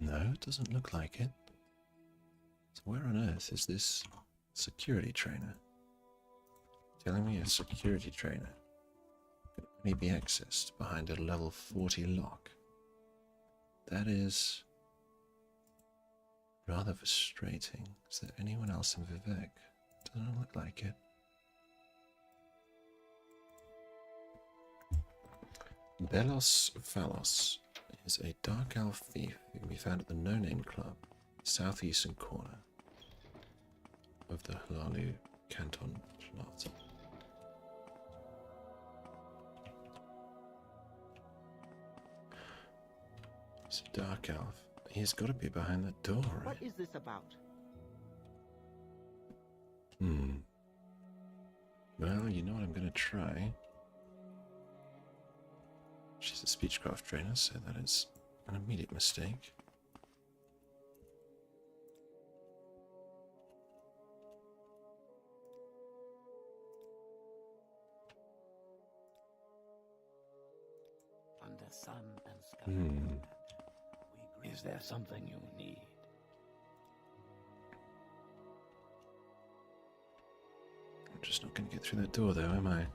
No, it doesn't look like it. So where on earth is this security trainer? Telling me a security trainer can only be accessed behind a level 40 lock. That is rather frustrating. Is there anyone else in Vivec? Doesn't look like it. Belos Phalos is a dark elf thief who can be found at the No Name Club, southeastern corner of the Hlalu Canton Plaza. It's a dark elf. He's got to be behind that door, right? What is this about? Well, you know what I'm going to try. She's a speechcraft trainer, so that is an immediate mistake. Under sun and sky. Is there something you need? I'm just not going to get through that door, though, am I?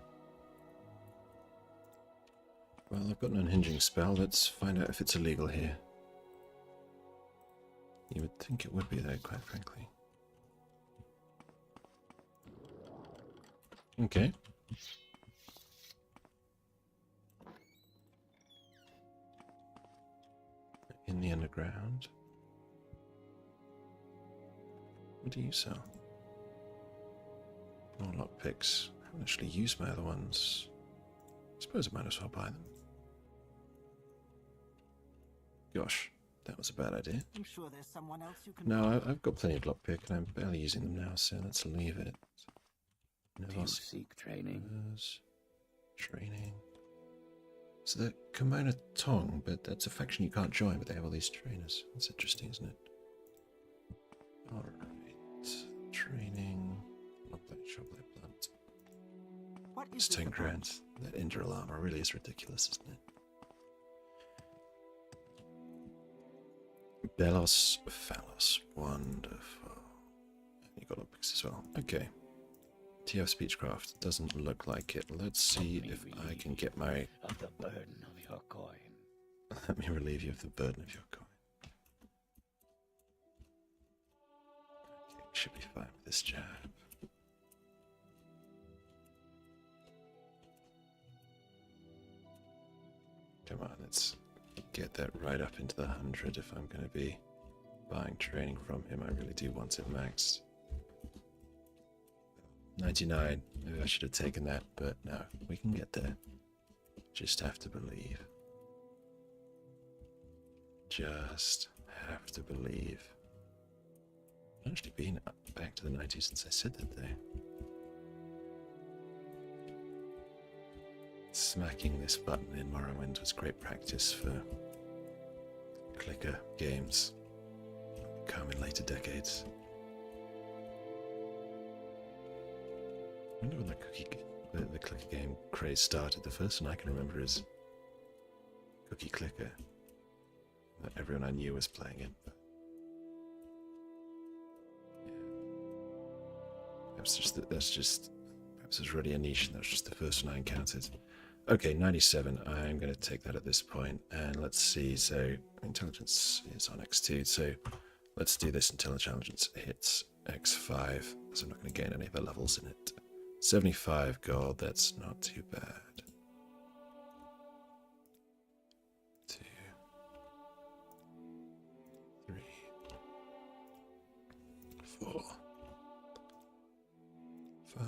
Well, I've got an unhinging spell. Let's find out if it's illegal here. You would think it would be, though, quite frankly. Okay. In the underground. What do you sell? More lockpicks. I haven't actually used my other ones. I suppose I might as well buy them. Gosh, that was a bad idea. I'm sure there's someone else you can. No, I've got plenty of lockpick and I'm barely using them now, so let's leave it. Do you seek training? Training. So the Kimono Tong, but that's a faction you can't join, but they have all these trainers. That's interesting, isn't it? Alright. Training. Lockpick, shoplight plant. What is It's this 10 about? grand. That Indoril Armour really is ridiculous, isn't it? Belos Phalos. Wonderful. You got lockpicks as well. Okay. TF Speechcraft. Doesn't look like it. Let's see if I can get my... Of the burden of your coin. Let me relieve you of the burden of your coin. Okay, should be fine with this jab. Come on, let's get that right up into the 100 if I'm going to be buying training from him. I really do want it maxed. 99. Maybe I should have taken that, but no, we can get there. Just have to believe. Just have to believe. I've actually been back to the 90s since I said that there. Smacking this button in Morrowind was great practice for clicker games come in later decades. I wonder when the clicker game craze started. The first one I can remember is Cookie Clicker. That everyone I knew was playing it. But yeah. Perhaps there's already a niche and that was just the first one I encountered. Okay, 97. I'm going to take that at this point, and let's see. So intelligence is on X2, so let's do this until intelligence hits X5, so I'm not going to gain any other levels in it. 75 gold, that's not too bad. 2, 3, 4, 5,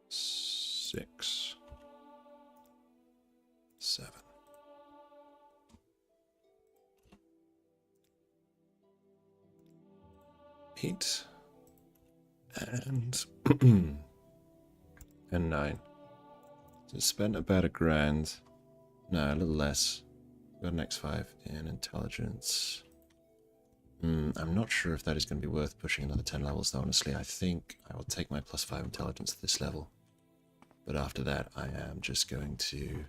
6, 7. 8 and and 9. So spent about $1,000. No, a little less. Got an X5 in intelligence. I'm not sure if that is going to be worth pushing another 10 levels, though, honestly. I think I will take my +5 intelligence at this level. But after that, I am just going to...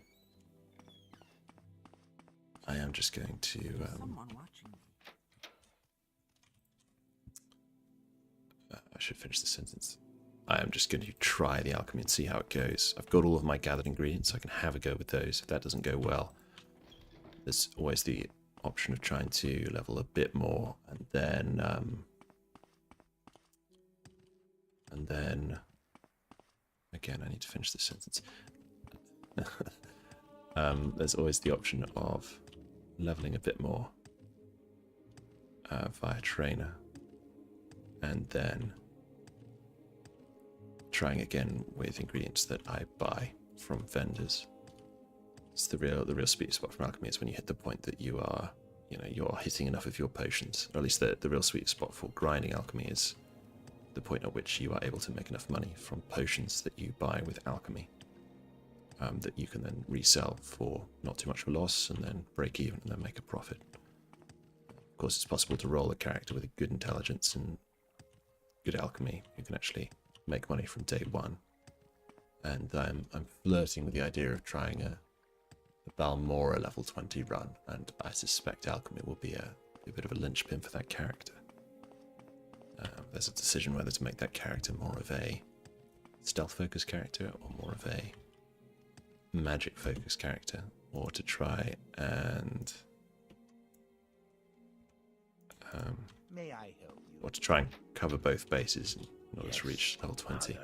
Someone watching me. I should finish the sentence. I am just going to try the alchemy and see how it goes. I've got all of my gathered ingredients, so I can have a go with those. If that doesn't go well, there's always the option of trying to level a bit more, and then again, I need to finish this sentence. There's always the option of leveling a bit more via trainer, and then trying again with ingredients that I buy from vendors. It's the real sweet spot from alchemy is when you hit the point that you're hitting enough of your potions, or at least the real sweet spot for grinding alchemy is the point at which you are able to make enough money from potions that you buy with alchemy, that you can then resell for not too much of a loss and then break even and then make a profit. Of course, it's possible to roll a character with a good intelligence and good alchemy who can actually make money from day one. And I'm flirting with the idea of trying a Balmora level 20 run, and I suspect alchemy will be a bit of a linchpin for that character. There's a decision whether to make that character more of a stealth focused character or more of a magic focused character, or to try and May I help you? or to try and cover both bases in order to reach level 20.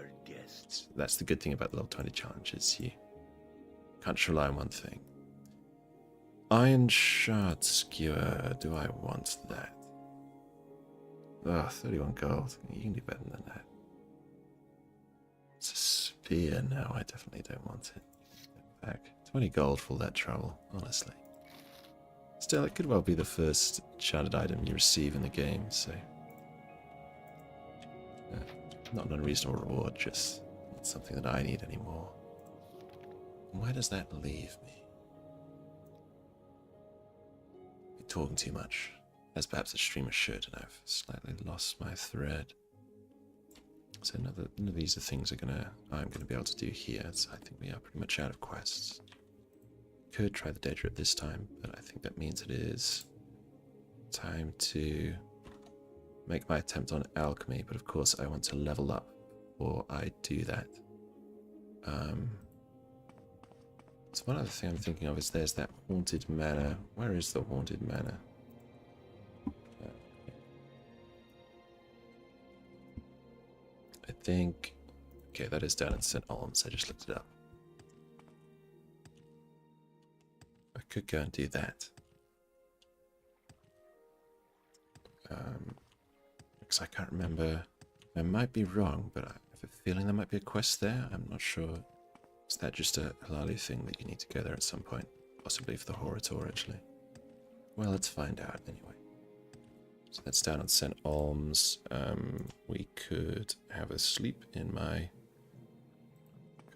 That's the good thing about the level 20 challenge, is you can't just rely on one thing. Iron Shard Skewer, do I want that? Ugh, 31 gold. You can do better than that. It's a spear now, I definitely don't want it. Back. 20 gold for all that trouble, honestly. Still, it could well be the first sharded item you receive in the game, so... not an unreasonable reward, just not something that I need anymore. Where does that leave me? I'm talking too much, as perhaps a streamer should, and I've slightly lost my thread. So none of these are things I'm gonna be able to do here. So I think we are pretty much out of quests. Could try the Daedra at this time, but I think that means it is time to make my attempt on alchemy. But of course, I want to level up before I do that. So one other thing I'm thinking of is there's that haunted manor. Where is the haunted manor? I think... okay, that is down in St. Olms. I just looked it up. I could go and do that. Because I can't remember. I might be wrong, but I have a feeling there might be a quest there. I'm not sure. Is that just a Halali thing that you need to go there at some point? Possibly for the Horator, actually. Well, let's find out anyway. So that's down on St. Olms. We could have a sleep in my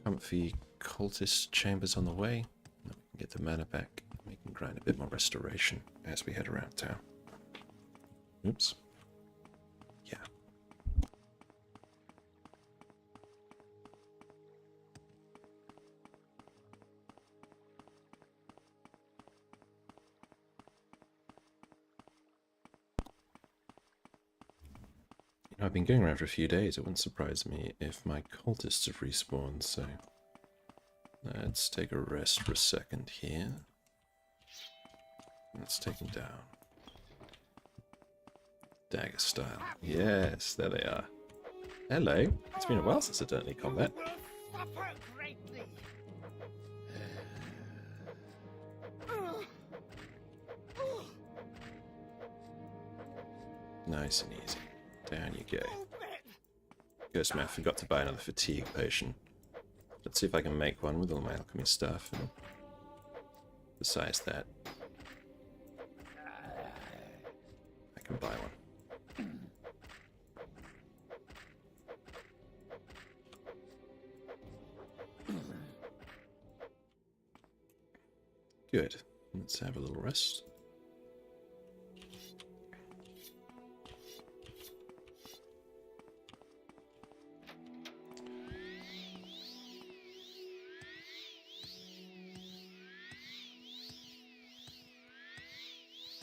comfy cultist chambers on the way. And then we can get the mana back. And we can grind a bit more restoration as we head around town. Oops. Yeah. I've been going around for a few days. It wouldn't surprise me if my cultists have respawned, so let's take a rest for a second here. Let's take them down. Dagger style. Yes, there they are. Hello. It's been a while since I've done any combat. Nice and easy. Down you go. Ghost man, forgot to buy another fatigue potion. Let's see if I can make one with all my alchemy stuff. And besides that, I can buy one. Good. Let's have a little rest.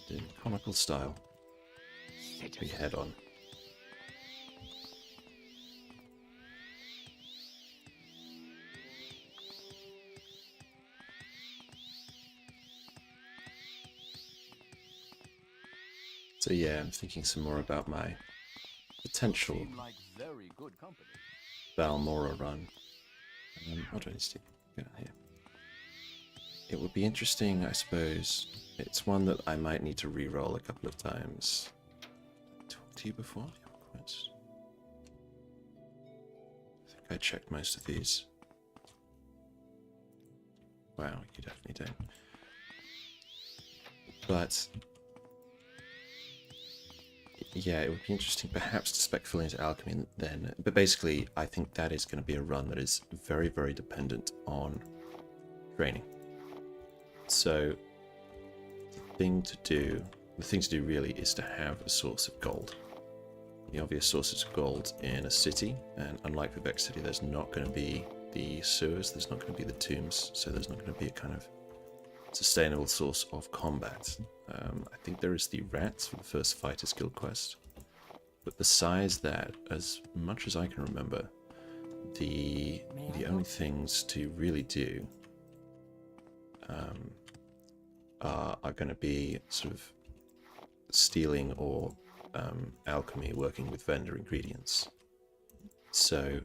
In comical style. We head on. So yeah, I'm thinking some more about my potential Seem like very good company. Balmora run. What do I need to do? Get on here. It would be interesting, I suppose. It's one that I might need to re-roll a couple of times. Did I talk to you before? Your quest? I think I checked most of these. Wow, you definitely don't. But yeah, it would be interesting perhaps to spec fully into alchemy then. But basically, I think that is going to be a run that is very, very dependent on training. So the thing to do really is to have a source of gold. The obvious sources of gold in a city, and unlike Vivec City, there's not going to be the sewers, there's not going to be the tombs, so there's not going to be a kind of sustainable source of combat. I think there is the rats for the first Fighters Guild quest, but besides that, as much as I can remember, the only things to really do are going to be sort of stealing or alchemy, working with vendor ingredients. So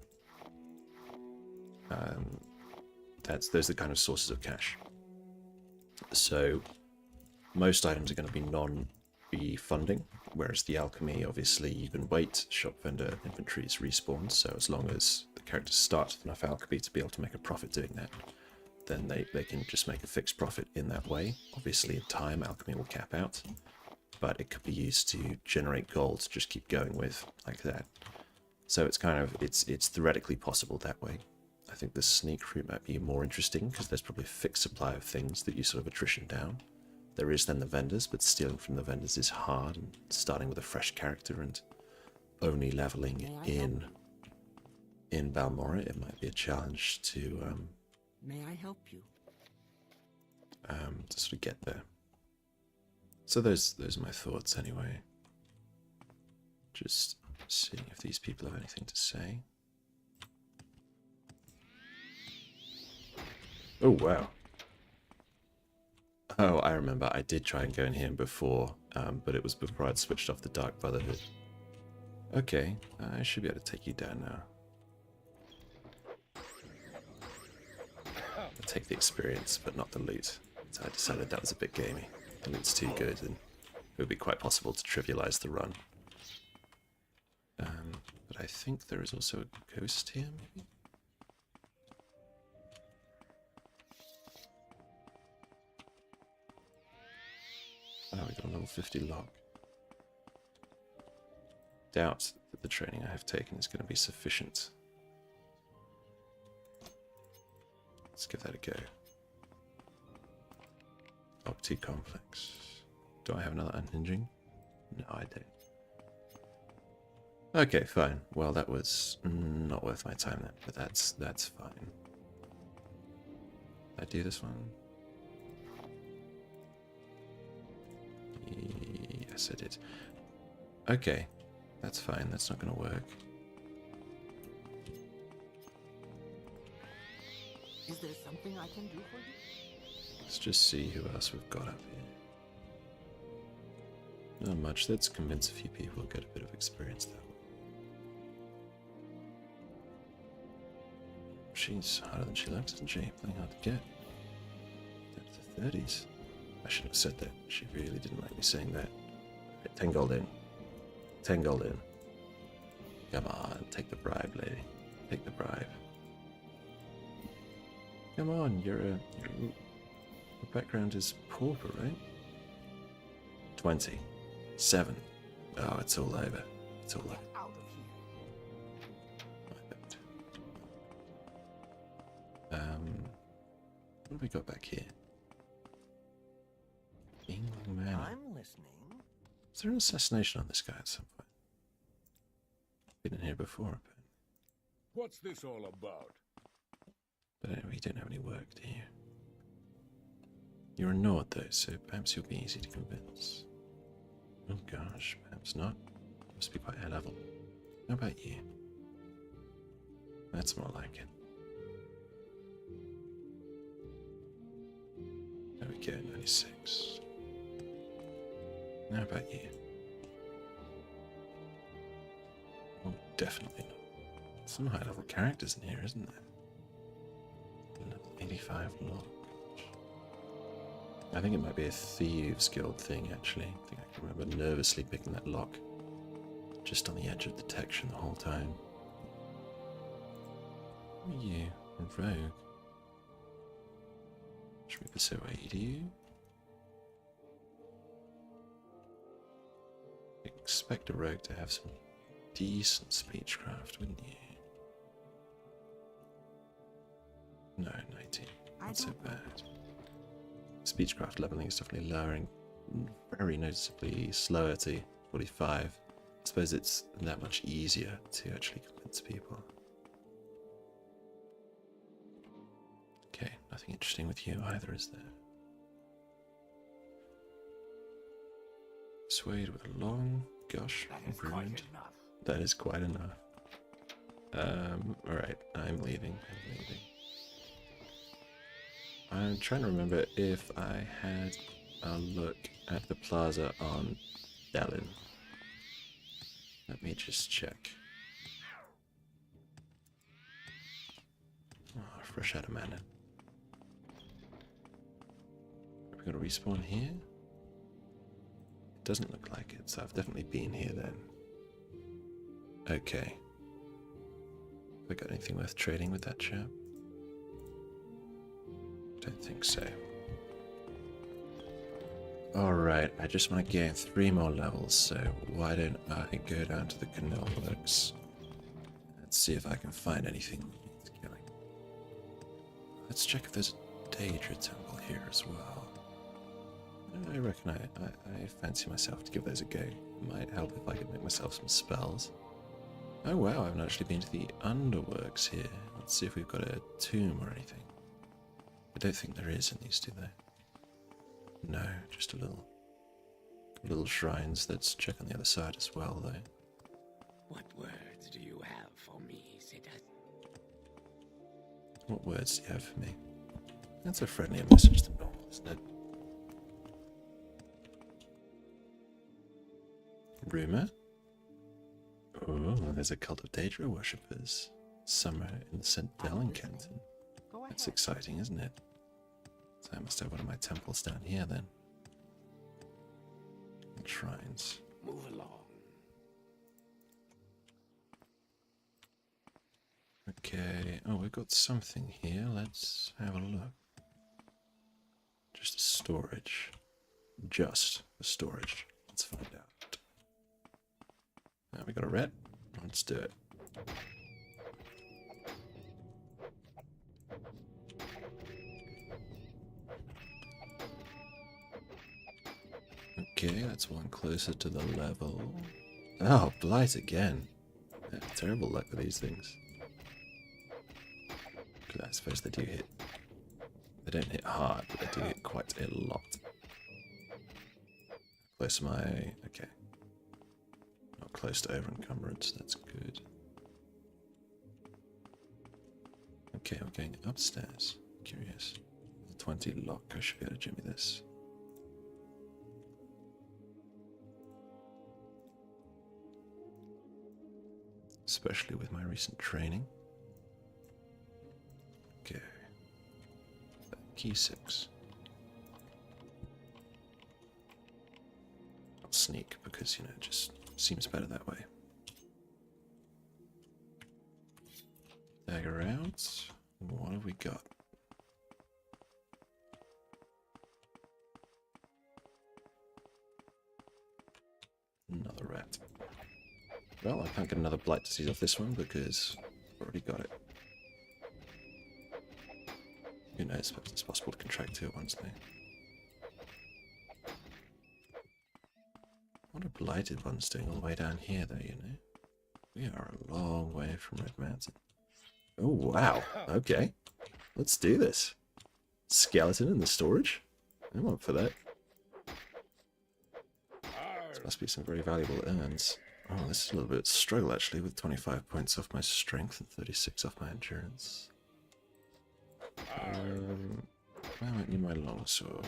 those are the kind of sources of cash. So most items are going to be non-refunding, whereas the alchemy, obviously, you can wait, shop vendor inventories respawn, so as long as the characters start with enough alchemy to be able to make a profit doing that, then they can just make a fixed profit in that way. Obviously, in time, alchemy will cap out, but it could be used to generate gold to just keep going with, like that. So it's kind of, it's theoretically possible that way. I think the sneak route might be more interesting because there's probably a fixed supply of things that you sort of attrition down. There is then the vendors, but stealing from the vendors is hard, and starting with a fresh character and only leveling in Balmora, it might be a challenge to May I help you? to sort of get there. So those are my thoughts anyway. Just seeing if these people have anything to say. Oh wow. Oh, I remember. I did try and go in here before, but it was before I'd switched off the Dark Brotherhood. Okay, I should be able to take you down now. I'll take the experience, but not the loot. So I decided that was a bit gamey. The loot's too good, and it would be quite possible to trivialize the run. But I think there is also a ghost here, maybe? Oh, we got a level 50 log. Doubt that the training I have taken is going to be sufficient. Let's give that a go. Opti complex. Do I have another unhinging? No, I don't. Okay, fine. Well, that was not worth my time then, but that's fine. Did I do this one? Yes, I did. Okay, that's fine. That's not going to work. Is there something I can do for you? Let's just see who else we've got up Not much. Let's convince a few people, get a bit of experience that way. She's harder than she looks, isn't she? Playing hard to get. Into the 30s. I shouldn't have said that. She really didn't like me saying that. Right, 10 gold in. 10 gold in. Come on, take the bribe, lady. Take the bribe. Come on, your background is pauper, right? 20. 7. Oh, it's all over. It's all over. Out of here. I bet. What have we got back here? England Manor. I'm listening. Is there an assassination on this guy at some point? Been in here before, What's this all about? but anyway, you don't have any work, do you? You're a Nord though, so perhaps you'll be easy to convince. Oh gosh, perhaps not. Must be quite high level. How about you? That's more like it. There we go, 96. How about you? Oh, definitely not. Some high level characters in here, isn't there? Level 85 lock. I think it might be a Thieves Guild thing, actually. I think I can remember nervously picking that lock. Just on the edge of detection the whole time. Who are you? A rogue? Should we persuade you? Expect a rogue to have some decent speechcraft, wouldn't you? No, 19. Not so bad. Speechcraft leveling is definitely lowering very noticeably slower to 45. I suppose it's that much easier to actually convince people. Okay, nothing interesting with you either, is there? Persuade with a long gush. That is quite enough. That is quite enough. Alright, I'm leaving. I'm trying to remember if I had a look at the plaza on Delyn. Let me just check. Oh, fresh out of mana. Are we going to respawn here? It doesn't look like it, so I've definitely been here then. Okay. Have I got anything worth trading with that chap? Don't think so. Alright, I just want to gain 3 more levels, so why don't I go down to the canal works and see if I can find anything worth killing. Let's check if there's a Daedra temple here as well. I reckon I fancy myself to give those a go. It might help if I could make myself some spells. Oh wow, I haven't actually been to the underworks here. Let's see if we've got a tomb or anything. I don't think there is in these, do they? No, just a little shrines. Let's check on the other side as well, though. What words do you have for me, citizen? What words do you have for me? That's a friendlier message than normal, isn't it? Rumour? Oh, there's a cult of Daedra worshippers. Somewhere in the St. Delyn Canton. That's exciting, isn't it? So I must have one of my temples down here then. And shrines. Move along. Okay. Oh, we've got something here. Let's have a look. Just a storage. Just a storage. Let's find out. We got a red. Let's do it. Okay, that's one closer to the level. Oh, blight again. Yeah, terrible luck with these things. I suppose they do hit. They don't hit hard, but they do hit quite a lot. Close to my... okay. Not close to over encumbrance, that's good. Okay, we're going upstairs. Curious. The 20 lock, I should be able to jimmy this. especially with my recent training. Okay. Key 6. I'll sneak because, you know, it just seems better that way. Dagger out. What have we got? Another rat. Well, I can't get another blight disease off this one because I've already got it. Who knows, perhaps it's possible to contract 2 at once now. What a blighted one's doing all the way down here though, you know? We are a long way from Red Mountain. Oh, wow. Okay. Let's do this. Skeleton in the storage? I'm up for that. This must be some very valuable urns. Oh, this is a little bit of a struggle actually, with 25 points off my strength and 36 off my endurance. I might need my longsword.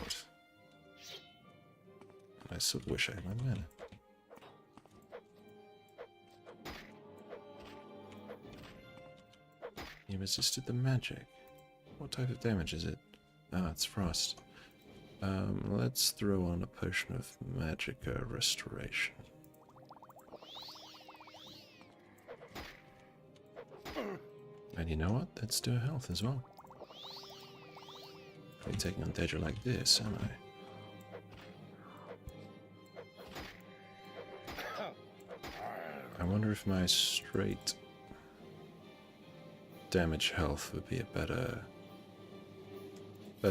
I sort of wish I had my mana. You resisted the magic. What type of damage is it? Ah, it's frost. Let's throw on a potion of magicka restoration. And you know what? Let's do a health as well. I'm taking on danger like this, am I? I wonder if my straight damage health would be a better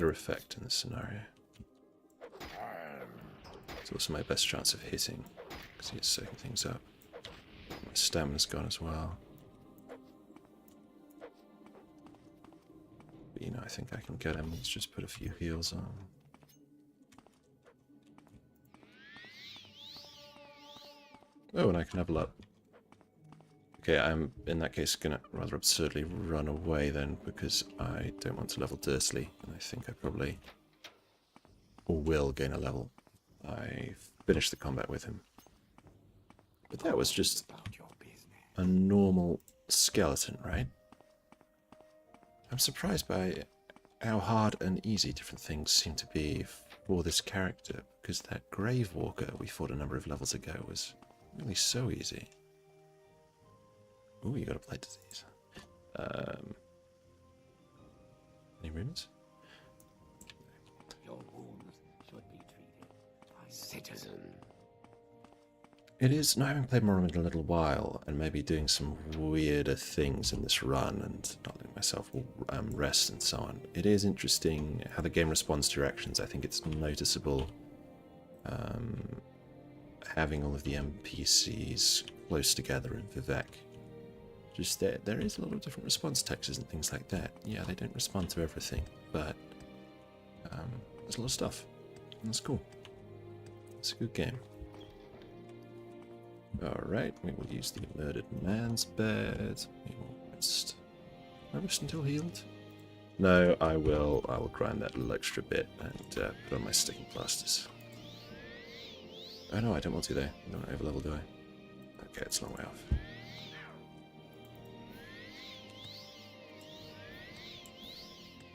effect in this scenario. It's also my best chance of hitting, because he's soaking things up. My stamina's gone as well. But, you know, I think I can get him. Let's just put a few heals on. Oh, and I can level up. Okay, I'm, in that case, gonna rather absurdly run away then, because I don't want to level dirtily, and I think I probably will gain a level. I finished the combat with him. But that was just a normal skeleton, right? I'm surprised by how hard and easy different things seem to be for this character, because that Grave Walker we fought a number of levels ago was really so easy. Ooh, you got a blight disease. Any rumors? Your wounds should be treated by citizen. It is, no, I haven't played Morrowind in a little while, and maybe doing some weirder things in this run, and not letting myself rest and so on. It is interesting how the game responds to your actions. I think it's noticeable having all of the NPCs close together in Vivec. Just there is a lot of different response textures and things like that. Yeah, they don't respond to everything, but there's a lot of stuff, and that's cool. It's a good game. Alright, we will use the murdered man's bed. We will rest. Can I rest until healed? No, I will grind that little extra bit and put on my sticking plasters. Oh no, I don't want to though. I don't want to overlevel, do I? Okay, it's a long way off.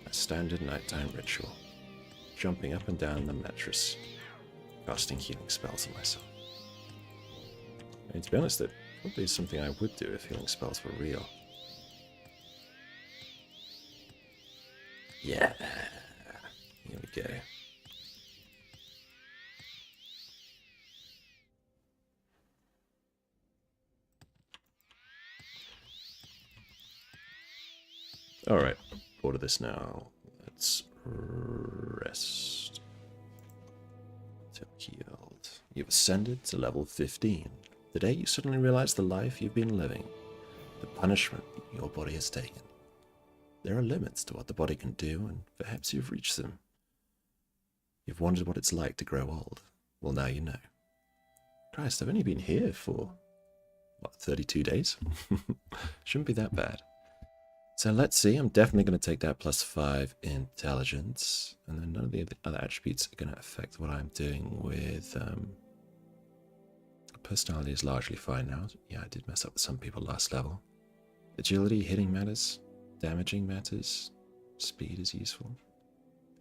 A standard nighttime ritual. Jumping up and down the mattress. Casting healing spells on myself. I mean, to be honest, that probably is something I would do if healing spells were real. Yeah. Here we go. Alright, bored of this now. Let's rest. Till healed. You've ascended to level 15. Today you suddenly realize the life you've been living, the punishment your body has taken. There are limits to what the body can do, and perhaps you've reached them. You've wondered what it's like to grow old. Well, now you know. Christ, I've only been here for, what, 32 days? Shouldn't be that bad. So let's see, I'm definitely going to take that +5 intelligence, and then none of the other attributes are going to affect what I'm doing with Personality is largely fine now. Yeah, I did mess up with some people last level. Agility, hitting matters. Damaging matters. Speed is useful.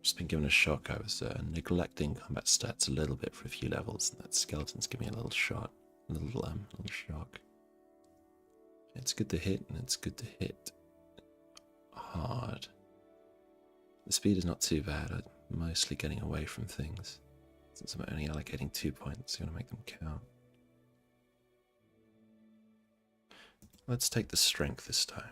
Just been given a shock. I was neglecting combat stats a little bit for a few levels, and that skeleton's giving me a little shot. A little shock. It's good to hit, and it's good to hit hard. The speed is not too bad. I'm mostly getting away from things. Since I'm only allocating 2 points, I'm going to make them count. Let's take the strength this time.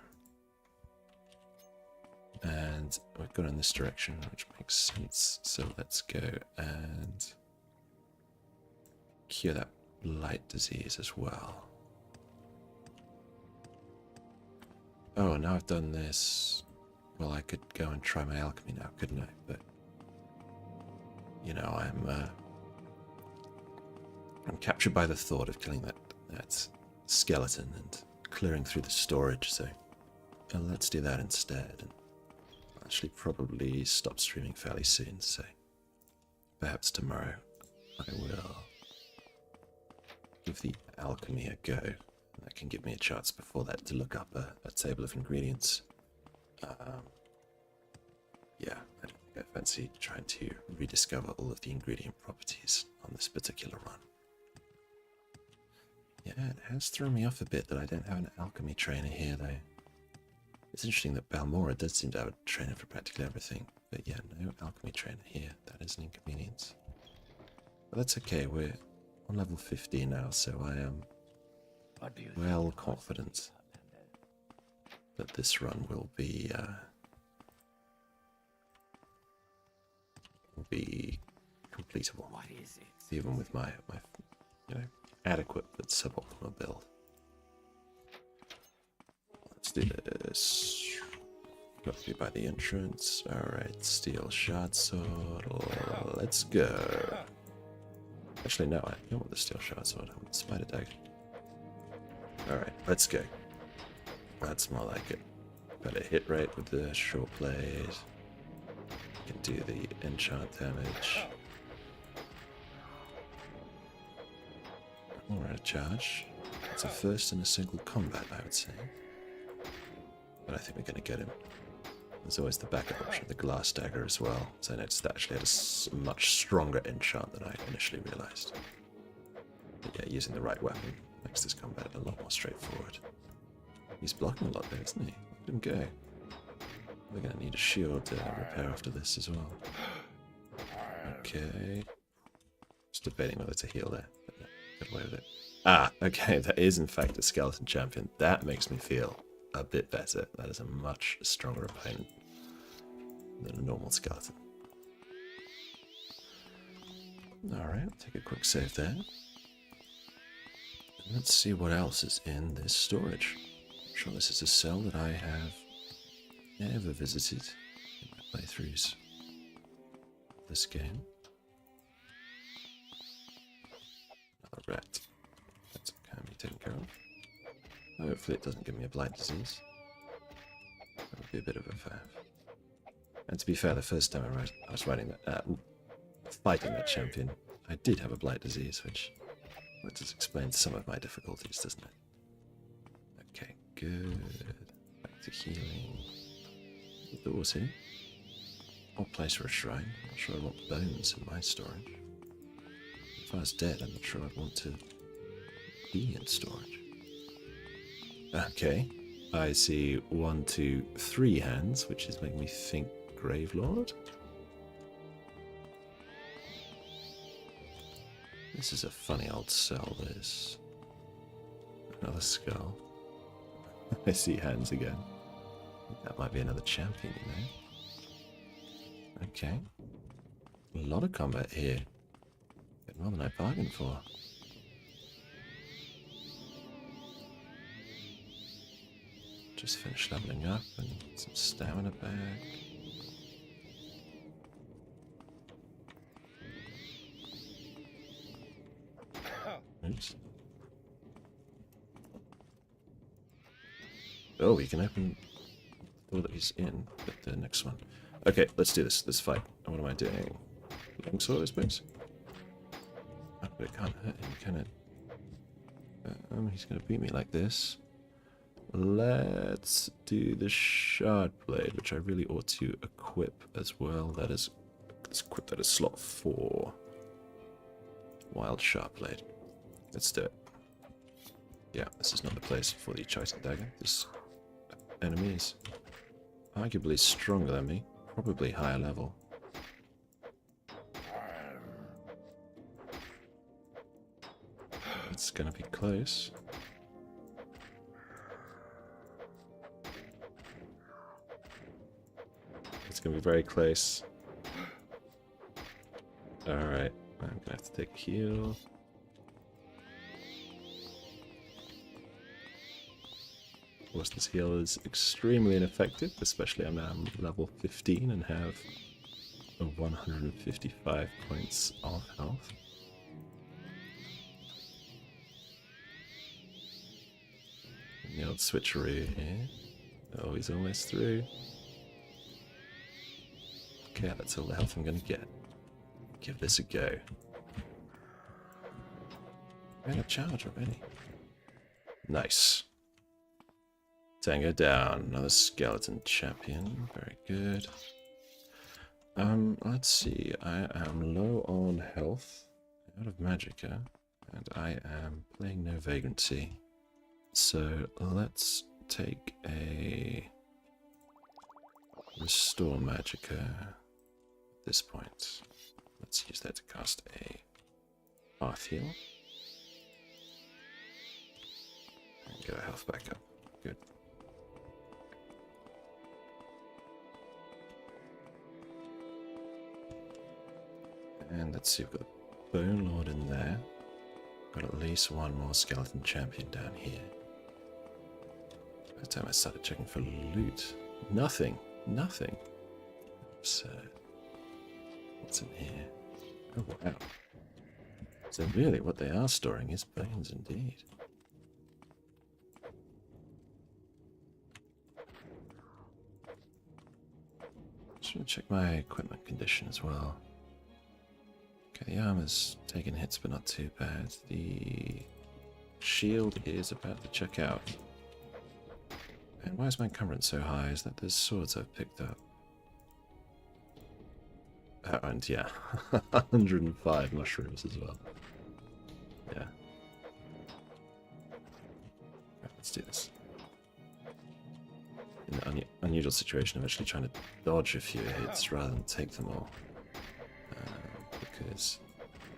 And we've gone in this direction, which makes sense. So let's go and cure that blight disease as well. Oh, now I've done this. Well, I could go and try my alchemy now, couldn't I? But you know, I'm captured by the thought of killing that skeleton and clearing through the storage. So let's do that instead. And I'll actually probably stop streaming fairly soon. So perhaps tomorrow I will give the alchemy a go. That can give me a chance before that to look up a table of ingredients. Yeah, I don't think I fancy trying to rediscover all of the ingredient properties on this particular run. Yeah, it has thrown me off a bit that I don't have an alchemy trainer here, though. It's interesting that Balmora does seem to have a trainer for practically everything, but yeah, no alchemy trainer here. That is an inconvenience. But that's okay, we're on level 15 now, so I am well confident that this run will be completable. What is it? Even with my adequate but suboptimal build. Let's do this. Got to be by the entrance. Alright, steel shard sword. Let's go. Actually, no, I don't want the steel shard sword. I want the spider dagger. Alright, let's go. That's more like it. Better hit rate with the short blade. Can do the enchant damage. We're at a charge. It's a first in a single combat, I would say. But I think we're going to get him. There's always the backup option, the glass dagger as well. So I noticed that actually had a much stronger enchant than I initially realized. But yeah, using the right weapon makes this combat a lot more straightforward. He's blocking a lot there, isn't he? Look at him go. We're going to need a shield to repair after this as well. Okay. Just debating whether to heal there. But no, get away with it. Ah, okay, that is in fact a skeleton champion. That makes me feel a bit better. That is a much stronger opponent than a normal skeleton. Alright, take a quick save there. And let's see what else is in this storage. I'm sure this is a cell that I have never visited in my playthroughs of this game. Another rat. That's can be taken care of. Hopefully it doesn't give me a blight disease. That would be a bit of a faff. And to be fair, the first time I was fighting that champion, I did have a blight disease, which just explains some of my difficulties, doesn't it? Okay, good. Back to healing. The doors here. Or place for a shrine. I'm not sure I want bones in my storage. If I was dead, I'm not sure I'd want to be in storage. Okay, I see 1, 2, 3 hands, which is making me think Gravelord. This is a funny old cell, this. Another skull. I see hands again. That might be another champion, you know. Okay. A lot of combat here. Bit more than I bargained for. Just finished leveling up and some stamina back. Oops. Oh, we can open the door that he's in, but the next one. Okay, let's do this. Let's fight. What am I doing? Longsword, I suppose? Oh, but it can't hurt him, can it? He's going to beat me like this. Let's do the shard blade, which I really ought to equip as well. Let's equip that as slot 4. Wild shard blade. Let's do it. Yeah, this is not the place for the Chitin dagger. This enemy is arguably stronger than me, probably higher level. It's gonna be close. It's gonna be very close. Alright, I'm gonna have to take a heal. Of course, this heal is extremely ineffective, especially I'm now level 15 and have 155 points of health. And the old switcheroo here. Oh, he's almost through. Okay, that's all the health I'm gonna get. Give this a go. And a charge already. Nice. Tango down. Another skeleton champion. Very good. Let's see. I am low on health. Out of magicka. And I am playing no vagrancy. So let's take a restore magicka at this point. Let's use that to cast a hearth heal. And get our health back up. Good. And let's see, we've got the Bone Lord in there. Got at least one more skeleton champion down here. By the time I started checking for loot, nothing. Absurd. What's in here? Oh wow. So really what they are storing is bones indeed. Just want to check my equipment condition as well. Okay, the armor's taking hits but not too bad. The shield is about to check out. And why is my encumbrance so high? Is that there's swords I've picked up? Oh, and yeah, 105 mushrooms as well. Yeah. Right, let's do this. In the unusual situation of actually trying to dodge a few hits rather than take them all. Because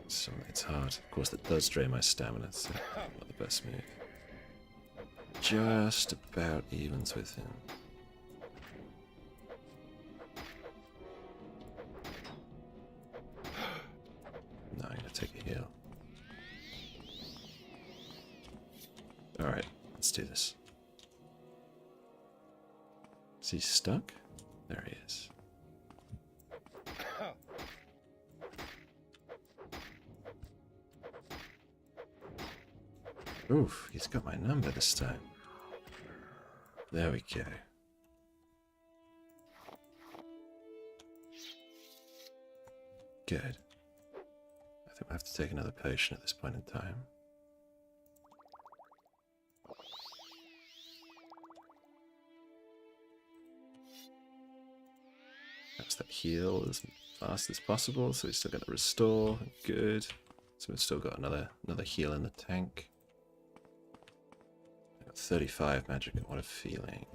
it's hard. Of course, that does drain my stamina, so not the best move. Just about evens with him. No, I'm gonna take a heal. Alright, let's do this. Is he stuck? There he is. Oof, he's got my number this time. There we go. Good. I think we'll have to take another potion at this point in time. Perhaps that heal as fast as possible, so we still got to restore. Good. So we've still got another heal in the tank. 35 magic, what a feeling.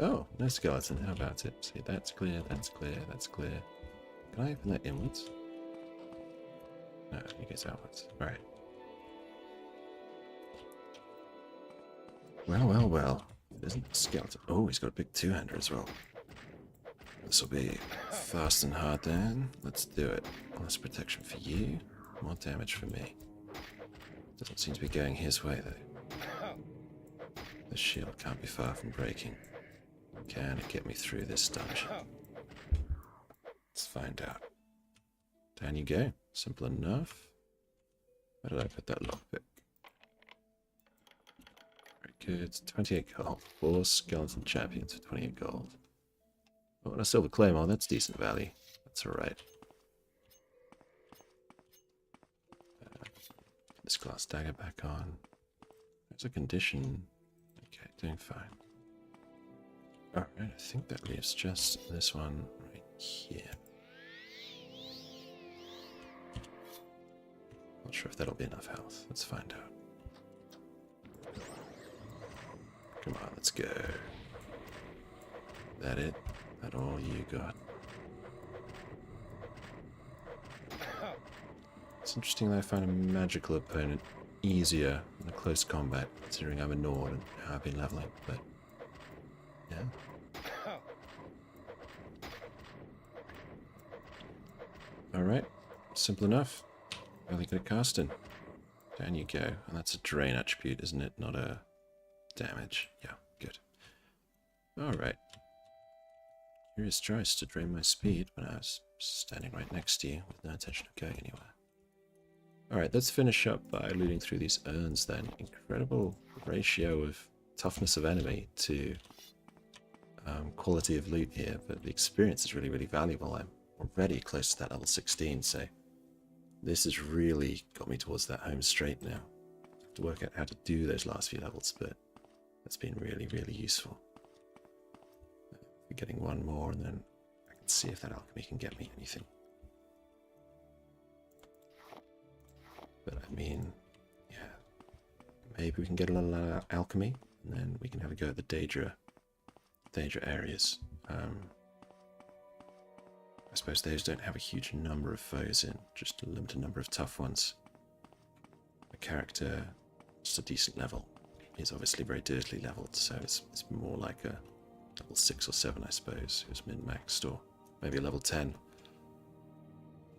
Oh, no skeleton, how about it? See, that's clear, that's clear, that's clear. Can I open that inwards? No, it goes outwards. Alright. Well. It isn't a skeleton. Oh, he's got a big two-hander as well. This will be fast and hard then. Let's do it. Less protection for you, more damage for me. Doesn't seem to be going his way though. The shield can't be far from breaking. Can it get me through this dungeon? Let's find out. Down you go. Simple enough. Where did I put that lockpick? Very good. 28 gold. 4 skeleton champions for 28 gold. Oh, and a silver claymore. That's decent value. That's alright. this glass dagger back on. There's a condition. Okay, doing fine. Alright, I think that leaves just this one right here. Not sure if that'll be enough health. Let's find out. Come on, let's go. That it? That all you got? It's interesting that I find a magical opponent easier in a close combat, considering I'm a Nord and how I've been leveling, but yeah. Alright, simple enough. Really good at casting. Down you go. And that's a drain attribute, isn't it? Not a damage. Yeah, good. Alright. Curious choice to drain my speed when I was standing right next to you with no intention of going anywhere. Alright, let's finish up by looting through these urns then. Incredible ratio of toughness of enemy to quality of loot here, but the experience is really, really valuable. I'm already close to that level 16, so this has really got me towards that home straight now. I have to work out how to do those last few levels, but that's been really, really useful. We're getting one more, and then I can see if that alchemy can get me anything. But I mean, yeah, maybe we can get a little alchemy, and then we can have a go at the Daedra areas. I suppose those don't have a huge number of foes in, just a limited number of tough ones. The character, just a decent level. He's obviously very dirtily leveled, so it's more like a level 6 or 7, I suppose, who's min-maxed, or maybe a level 10.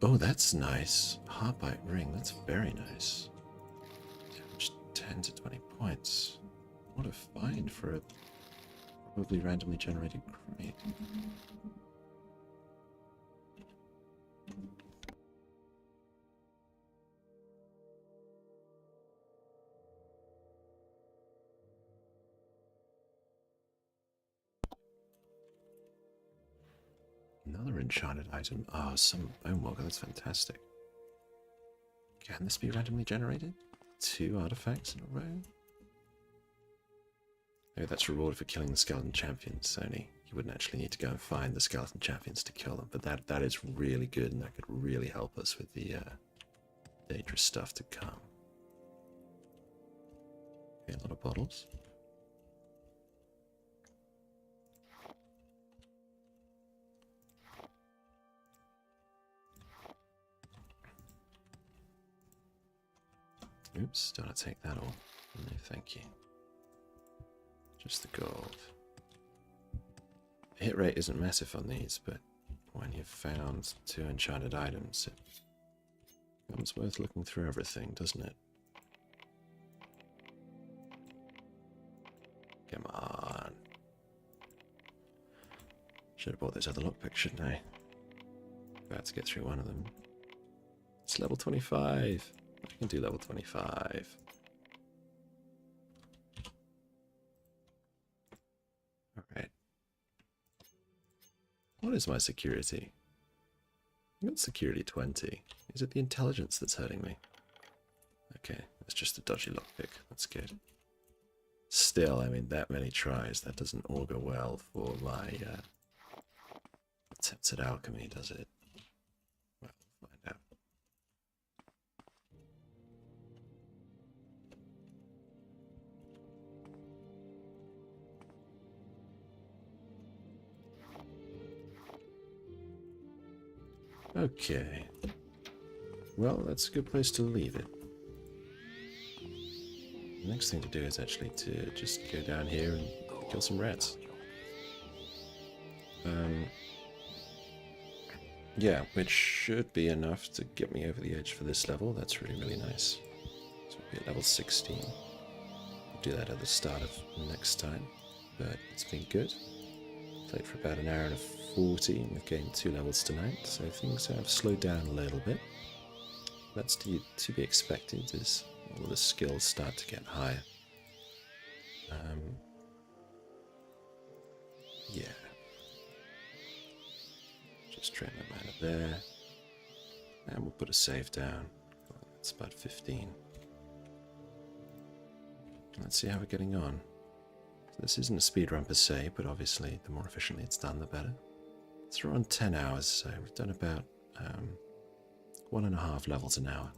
Oh, that's nice. Heartbite ring, that's very nice. Damage 10 to 20 points. What a find for a probably randomly generated crate. Another enchanted item. Oh, some bone walker. That's fantastic. Can this be randomly generated? 2 artifacts in a row? Maybe that's reward for killing the skeleton champions, only you wouldn't actually need to go and find the skeleton champions to kill them, but that is really good, and that could really help us with the dangerous stuff to come. Okay, a lot of bottles. Oops, don't want to take that all. No, thank you. Just the gold. Hit rate isn't massive on these, but when you've found 2 enchanted items, it becomes worth looking through everything, doesn't it? Come on. Should have bought this other lockpick, shouldn't I? About to get through one of them. It's level 25. I can do level 25. Alright. What is my security? I got security 20. Is it the intelligence that's hurting me? Okay, that's just a dodgy lockpick. That's good. Still, I mean, that many tries, that doesn't augur well for my attempts at alchemy, does it? Well, we'll find out. Okay. Well, that's a good place to leave it. The next thing to do is actually to just go down here and kill some rats. Yeah, which should be enough to get me over the edge for this level. That's really, really nice. So we'll be at level 16. We'll do that at the start of next time. But it's been good. Played for about an hour and 40, and we've gained 2 levels tonight, so things have slowed down a little bit. That's to be expected as all the skills start to get higher. Yeah. Just drain my mana there. And we'll put a save down. That's about 15. Let's see how we're getting on. So this isn't a speed run per se, but obviously the more efficiently it's done, the better. So we're on 10 hours, so we've done about 1.5 levels an hour.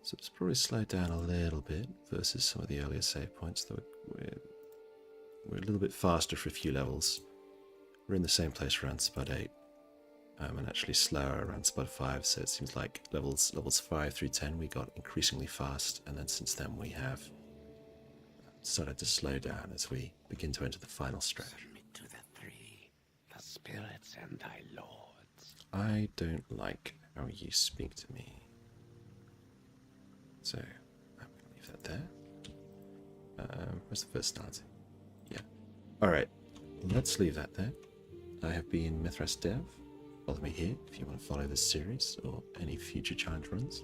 So it's probably slowed down a little bit versus some of the earlier save points, though we're a little bit faster for a few levels. We're in the same place around Spud 8, and actually slower around Spud 5, so it seems like levels 5 through 10 we got increasingly fast, and then since then we have started to slow down as we begin to enter the final stretch. Submit to the three, the spirits and thy lords. I don't like how you speak to me. So, I'm going to leave that there. Where's the first starting? Yeah. Alright, let's leave that there. I have been Mithras Dev. Follow me here if you want to follow this series or any future challenge runs.